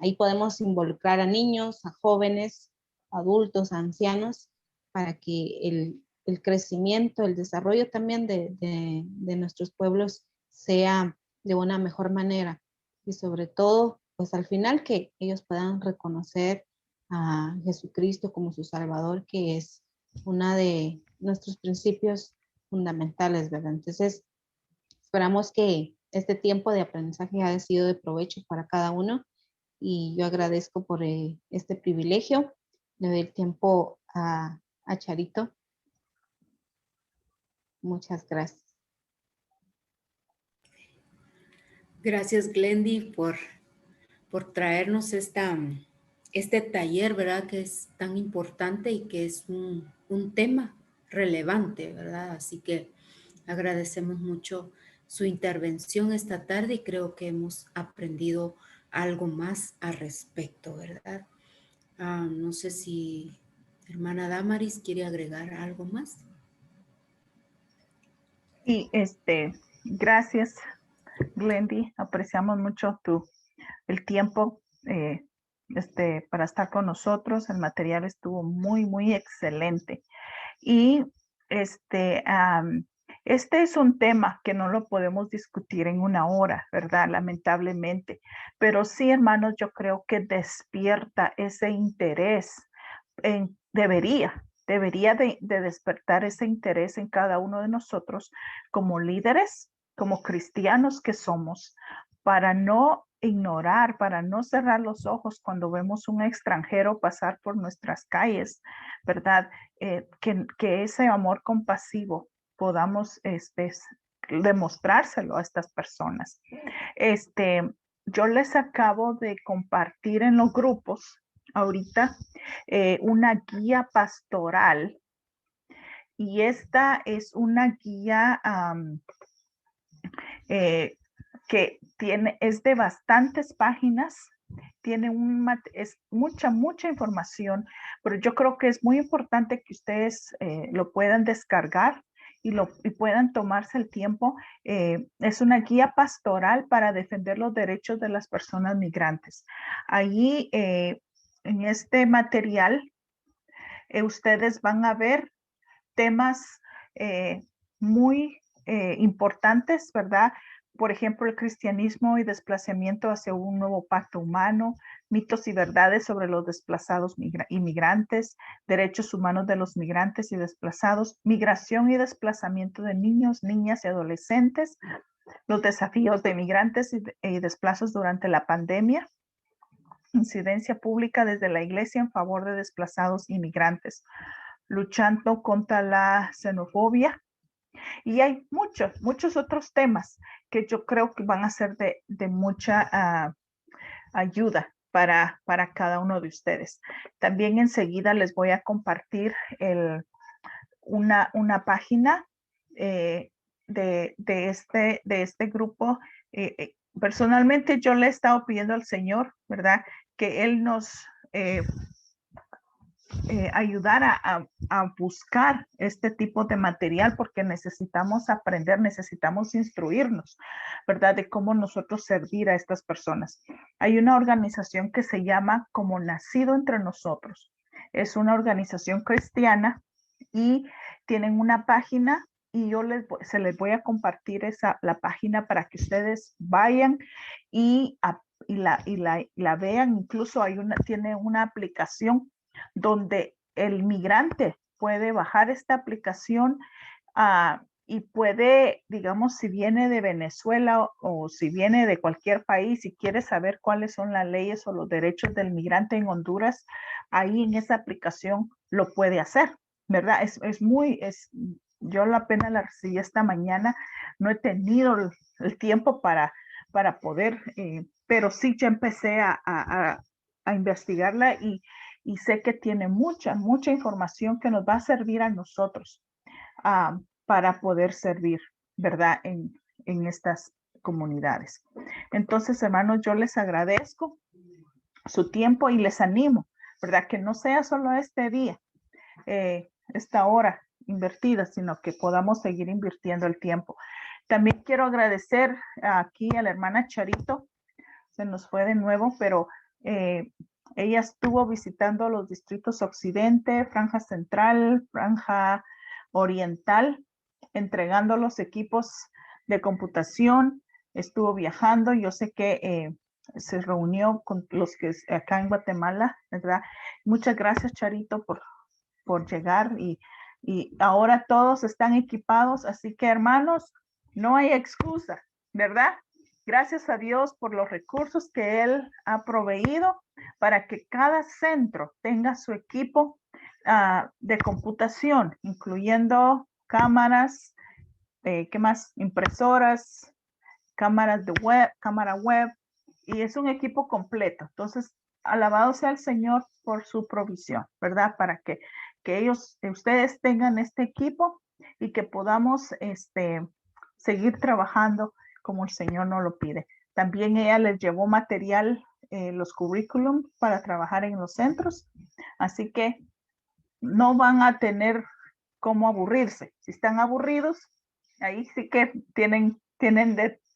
ahí podemos involucrar a niños, a jóvenes, adultos, a ancianos, para que el crecimiento, el desarrollo también de nuestros pueblos sea de una mejor manera. Y sobre todo, pues al final que ellos puedan reconocer a Jesucristo como su Salvador, que es una de nuestros principios fundamentales, ¿verdad? Entonces, esperamos que este tiempo de aprendizaje haya sido de provecho para cada uno y yo agradezco por este privilegio. Le doy el tiempo a Charito. Muchas gracias.
Gracias, Glendy, por traernos este taller, ¿verdad? Que es tan importante y que es un tema relevante, ¿verdad? Así que agradecemos mucho su intervención esta tarde y creo que hemos aprendido algo más al respecto, ¿verdad? No sé si hermana Damaris quiere agregar algo más.
Y gracias, Glendy. Apreciamos mucho el tiempo para estar con nosotros. El material estuvo muy, muy excelente. Y este es un tema que no lo podemos discutir en una hora, ¿verdad? Lamentablemente. Pero sí, hermanos, yo creo que despierta ese interés. Debería de despertar ese interés en cada uno de nosotros como líderes, como cristianos que somos, para no ignorar, para no cerrar los ojos cuando vemos un extranjero pasar por nuestras calles, ¿verdad? Que ese amor compasivo podamos demostrárselo a estas personas. Yo les acabo de compartir en los grupos ahorita una guía pastoral y esta es una guía que es de bastantes páginas, tiene es mucha información, pero yo creo que es muy importante que ustedes lo puedan descargar y puedan tomarse el tiempo. Es una guía pastoral para defender los derechos de las personas migrantes. Allí, en este material, ustedes van a ver temas muy importantes, ¿verdad? Por ejemplo, el cristianismo y desplazamiento hacia un nuevo pacto humano, mitos y verdades sobre los desplazados inmigrantes, derechos humanos de los migrantes y desplazados, migración y desplazamiento de niños, niñas y adolescentes, los desafíos de migrantes y desplazos durante la pandemia, incidencia pública desde la iglesia en favor de desplazados inmigrantes, luchando contra la xenofobia. Y hay muchos otros temas que yo creo que van a ser de mucha ayuda para cada uno de ustedes. También enseguida les voy a compartir una página de este grupo. Personalmente yo le he estado pidiendo al Señor, ¿verdad? Que Él nos ayudar a buscar este tipo de material, porque necesitamos aprender, necesitamos instruirnos, ¿verdad? De cómo nosotros servir a estas personas. Hay una organización que se llama Como Nacido Entre Nosotros. Es una organización cristiana y tienen una página y yo se les voy a compartir la página para que ustedes vayan y la vean. Incluso tiene una aplicación donde el migrante puede bajar esta aplicación y puede, digamos, si viene de Venezuela o si viene de cualquier país y quiere saber cuáles son las leyes o los derechos del migrante en Honduras, ahí en esa aplicación lo puede hacer, ¿verdad? Yo apenas la recibí esta mañana, no he tenido el tiempo para poder, pero sí ya empecé a investigarla y sé que tiene mucha información que nos va a servir a nosotros para poder servir, ¿verdad? En estas comunidades. Entonces, hermanos, yo les agradezco su tiempo y les animo, ¿verdad? Que no sea solo este día, esta hora invertida, sino que podamos seguir invirtiendo el tiempo. También quiero agradecer aquí a la hermana Charito, se nos fue de nuevo, pero ella estuvo visitando los distritos Occidente, Franja Central, Franja Oriental, entregando los equipos de computación, estuvo viajando. Yo sé que se reunió con los que acá en Guatemala, ¿verdad? Muchas gracias, Charito, por llegar y ahora todos están equipados, así que hermanos, no hay excusa, ¿verdad? Gracias a Dios por los recursos que Él ha proveído para que cada centro tenga su equipo de computación, incluyendo cámaras, ¿qué más? Impresoras, cámara web, y es un equipo completo. Entonces, alabado sea el Señor por su provisión, ¿verdad? Para que ustedes tengan este equipo y que podamos seguir trabajando como el Señor nos lo pide. También ella les llevó material, los currículum para trabajar en los centros, así que no van a tener cómo aburrirse. Si están aburridos, ahí sí que tienen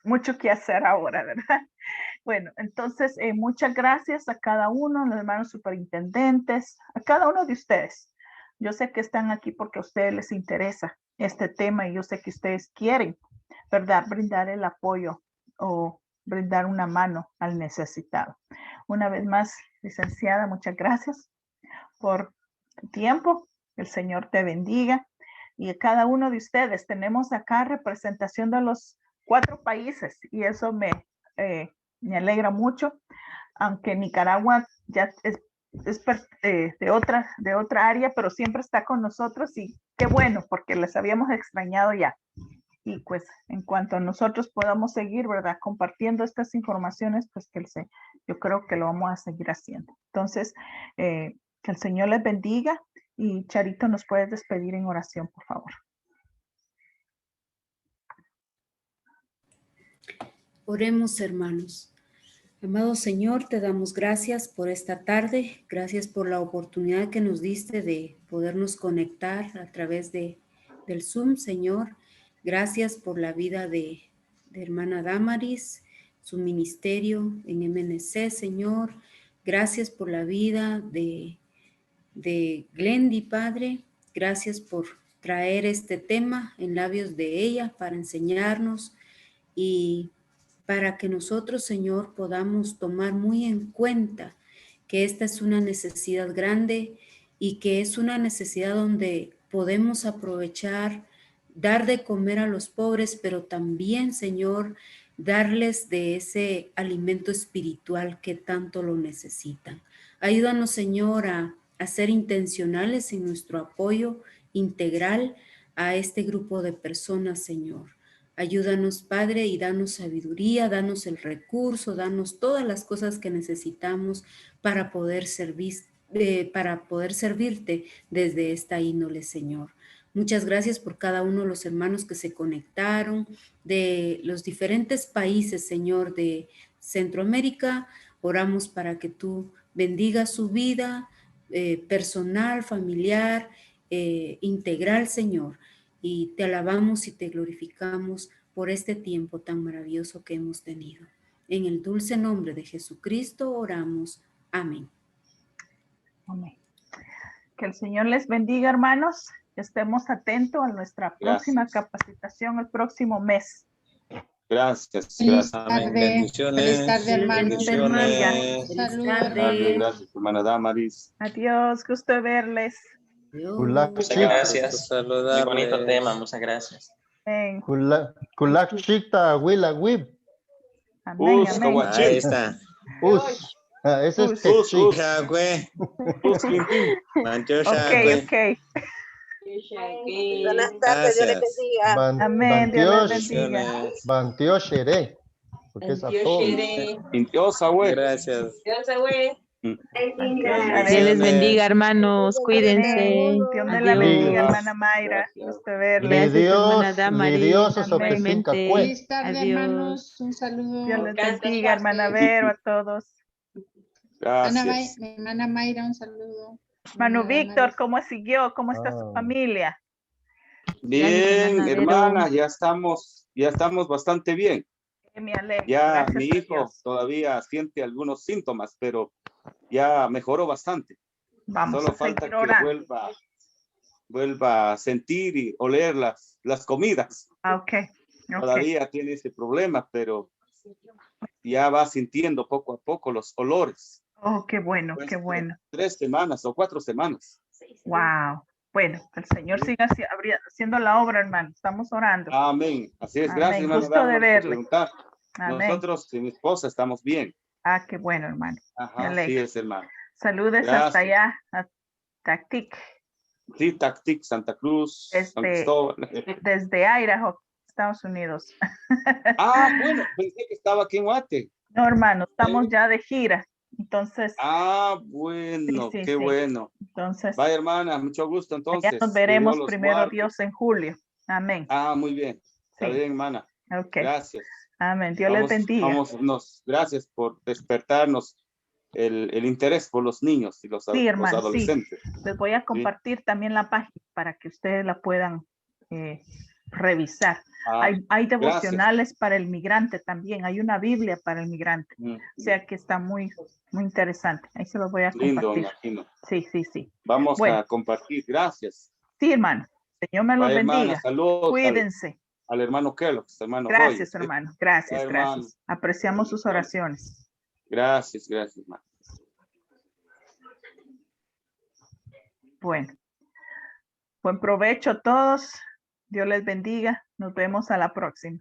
mucho que hacer ahora, ¿verdad? Bueno, entonces muchas gracias a cada uno, los hermanos superintendentes, a cada uno de ustedes. Yo sé que están aquí porque a ustedes les interesa este tema y yo sé que ustedes quieren, ¿verdad? Brindar el apoyo o brindar una mano al necesitado. Una vez más, licenciada, muchas gracias por tu tiempo. El Señor te bendiga. Y a cada uno de ustedes tenemos acá representación de los 4 países y eso me alegra mucho, aunque Nicaragua ya es de otra área, pero siempre está con nosotros y qué bueno, porque les habíamos extrañado ya. Y pues en cuanto a nosotros podamos seguir, ¿verdad? Compartiendo estas informaciones, pues yo creo que lo vamos a seguir haciendo. Entonces, que el Señor les bendiga y Charito, nos puedes despedir en oración, por favor.
Oremos, hermanos. Amado Señor, te damos gracias por esta tarde, gracias por la oportunidad que nos diste de podernos conectar a través del Zoom, Señor. Gracias por la vida de hermana Damaris, su ministerio en MNC, Señor. Gracias por la vida de Glendy, Padre. Gracias por traer este tema en labios de ella para enseñarnos y para que nosotros, Señor, podamos tomar muy en cuenta que esta es una necesidad grande y que es una necesidad donde podemos aprovechar, dar de comer a los pobres, pero también, Señor, darles de ese alimento espiritual que tanto lo necesitan. Ayúdanos, Señor, a ser intencionales en nuestro apoyo integral a este grupo de personas, Señor. Ayúdanos, Padre, y danos sabiduría, danos el recurso, danos todas las cosas que necesitamos para poder servirte desde esta índole, Señor. Muchas gracias por cada uno de los hermanos que se conectaron de los diferentes países, Señor, de Centroamérica. Oramos para que tú bendigas su vida personal, familiar, integral, Señor. Y te alabamos y te glorificamos por este tiempo tan maravilloso que hemos tenido. En el dulce nombre de Jesucristo oramos. Amén.
Amén. Que el Señor les bendiga, hermanos. Estemos atentos a nuestra próxima capacitación el próximo mes.
Gracias.
Feliz
Gracias.
tarde.
Bendiciones.
Feliz tarde, hermanos.
Bendiciones.
Saludos.
Gracias, hermana Damaris.
Adiós, gusto verles.
Muchas gracias. Muy bonito tema, muchas gracias.
Amén.
Kulak Chita Willa Wib.
Amén, amén.
Ahí está.
Ese es
Chica, güey.
Ok.
Buenas tardes, Dios les bendiga.
Amén, Dios les bendiga.
Bantioshere. Porque es a todos.
Intiosa, güey. Gracias.
Dios les bendiga, hermanos. Cuídense.
Dios me la bendiga, hermana Mayra. Gusto verle.
Gracias, hermana Damaris.
Igualmente.
Feliz tarde, hermanos. Un saludo.
Dios les bendiga, hermana Vero, a todos.
Gracias.
Hermana Mayra, un saludo.
Hermano Víctor, ¿cómo siguió? ¿Cómo está su familia?
Bien, hermana, ya estamos bastante bien.
Me alegro.
Ya
Gracias
mi
a
hijo
Dios.
todavía siente algunos síntomas, pero ya mejoró bastante.
Vamos
Solo
a
falta
seguir
que
orando.
vuelva a sentir y oler las comidas.
Ok.
Todavía tiene ese problema, pero ya va sintiendo poco a poco los olores.
Oh, qué bueno,
Pues,
qué bueno.
3 semanas o 4 semanas.
Wow. Bueno, que el Señor siga haciendo la obra, hermano. Estamos orando.
Amén. Así es. Gracias,
Amén.
hermano.
Gusto de
Damaris, por
verle.
preguntar.
Amén.
Nosotros y mi esposa estamos bien.
Ah, qué bueno, hermano. Me
Ajá,
alegro.
sí es, hermano.
Saludes
Gracias.
hasta allá, a Tactic,
Sí, Tactic, Santa Cruz, San Cristóbal.
desde Idaho, Estados Unidos.
Ah, bueno, pensé que estaba aquí en Guate.
No, hermano, estamos ya de gira. Entonces,
Ah, bueno,
sí,
qué
sí.
bueno.
Entonces,
Vaya, hermana, mucho gusto entonces.
allá nos
Que
veremos
Dios los
primero
guarde.
Dios en julio. Amén.
Ah, muy bien. Está
Sí.
bien, hermana.
Ok.
Gracias.
Amén. Dios les bendiga.
Gracias por despertarnos el interés por los niños y los
Sí, hermano, sí.
adolescentes.
Les voy a compartir también la página para que ustedes la puedan revisar.
Ah,
Hay devocionales para el migrante también. Hay una Biblia para el migrante. O sea que está muy interesante. Ahí se los voy a
lindo,
compartir.
imagino.
Sí.
Vamos
Bueno.
a compartir. Gracias.
Sí, hermano. Señor me los
Vaya,
bendiga.
hermana, saludos
Cuídense.
al hermano Kellogg, hermano
Gracias,
Roy.
hermano. Gracias,
Vaya, hermano.
gracias. Apreciamos sus oraciones.
Gracias, hermano.
Bueno. Buen provecho a todos. Dios les bendiga. Nos vemos a la próxima.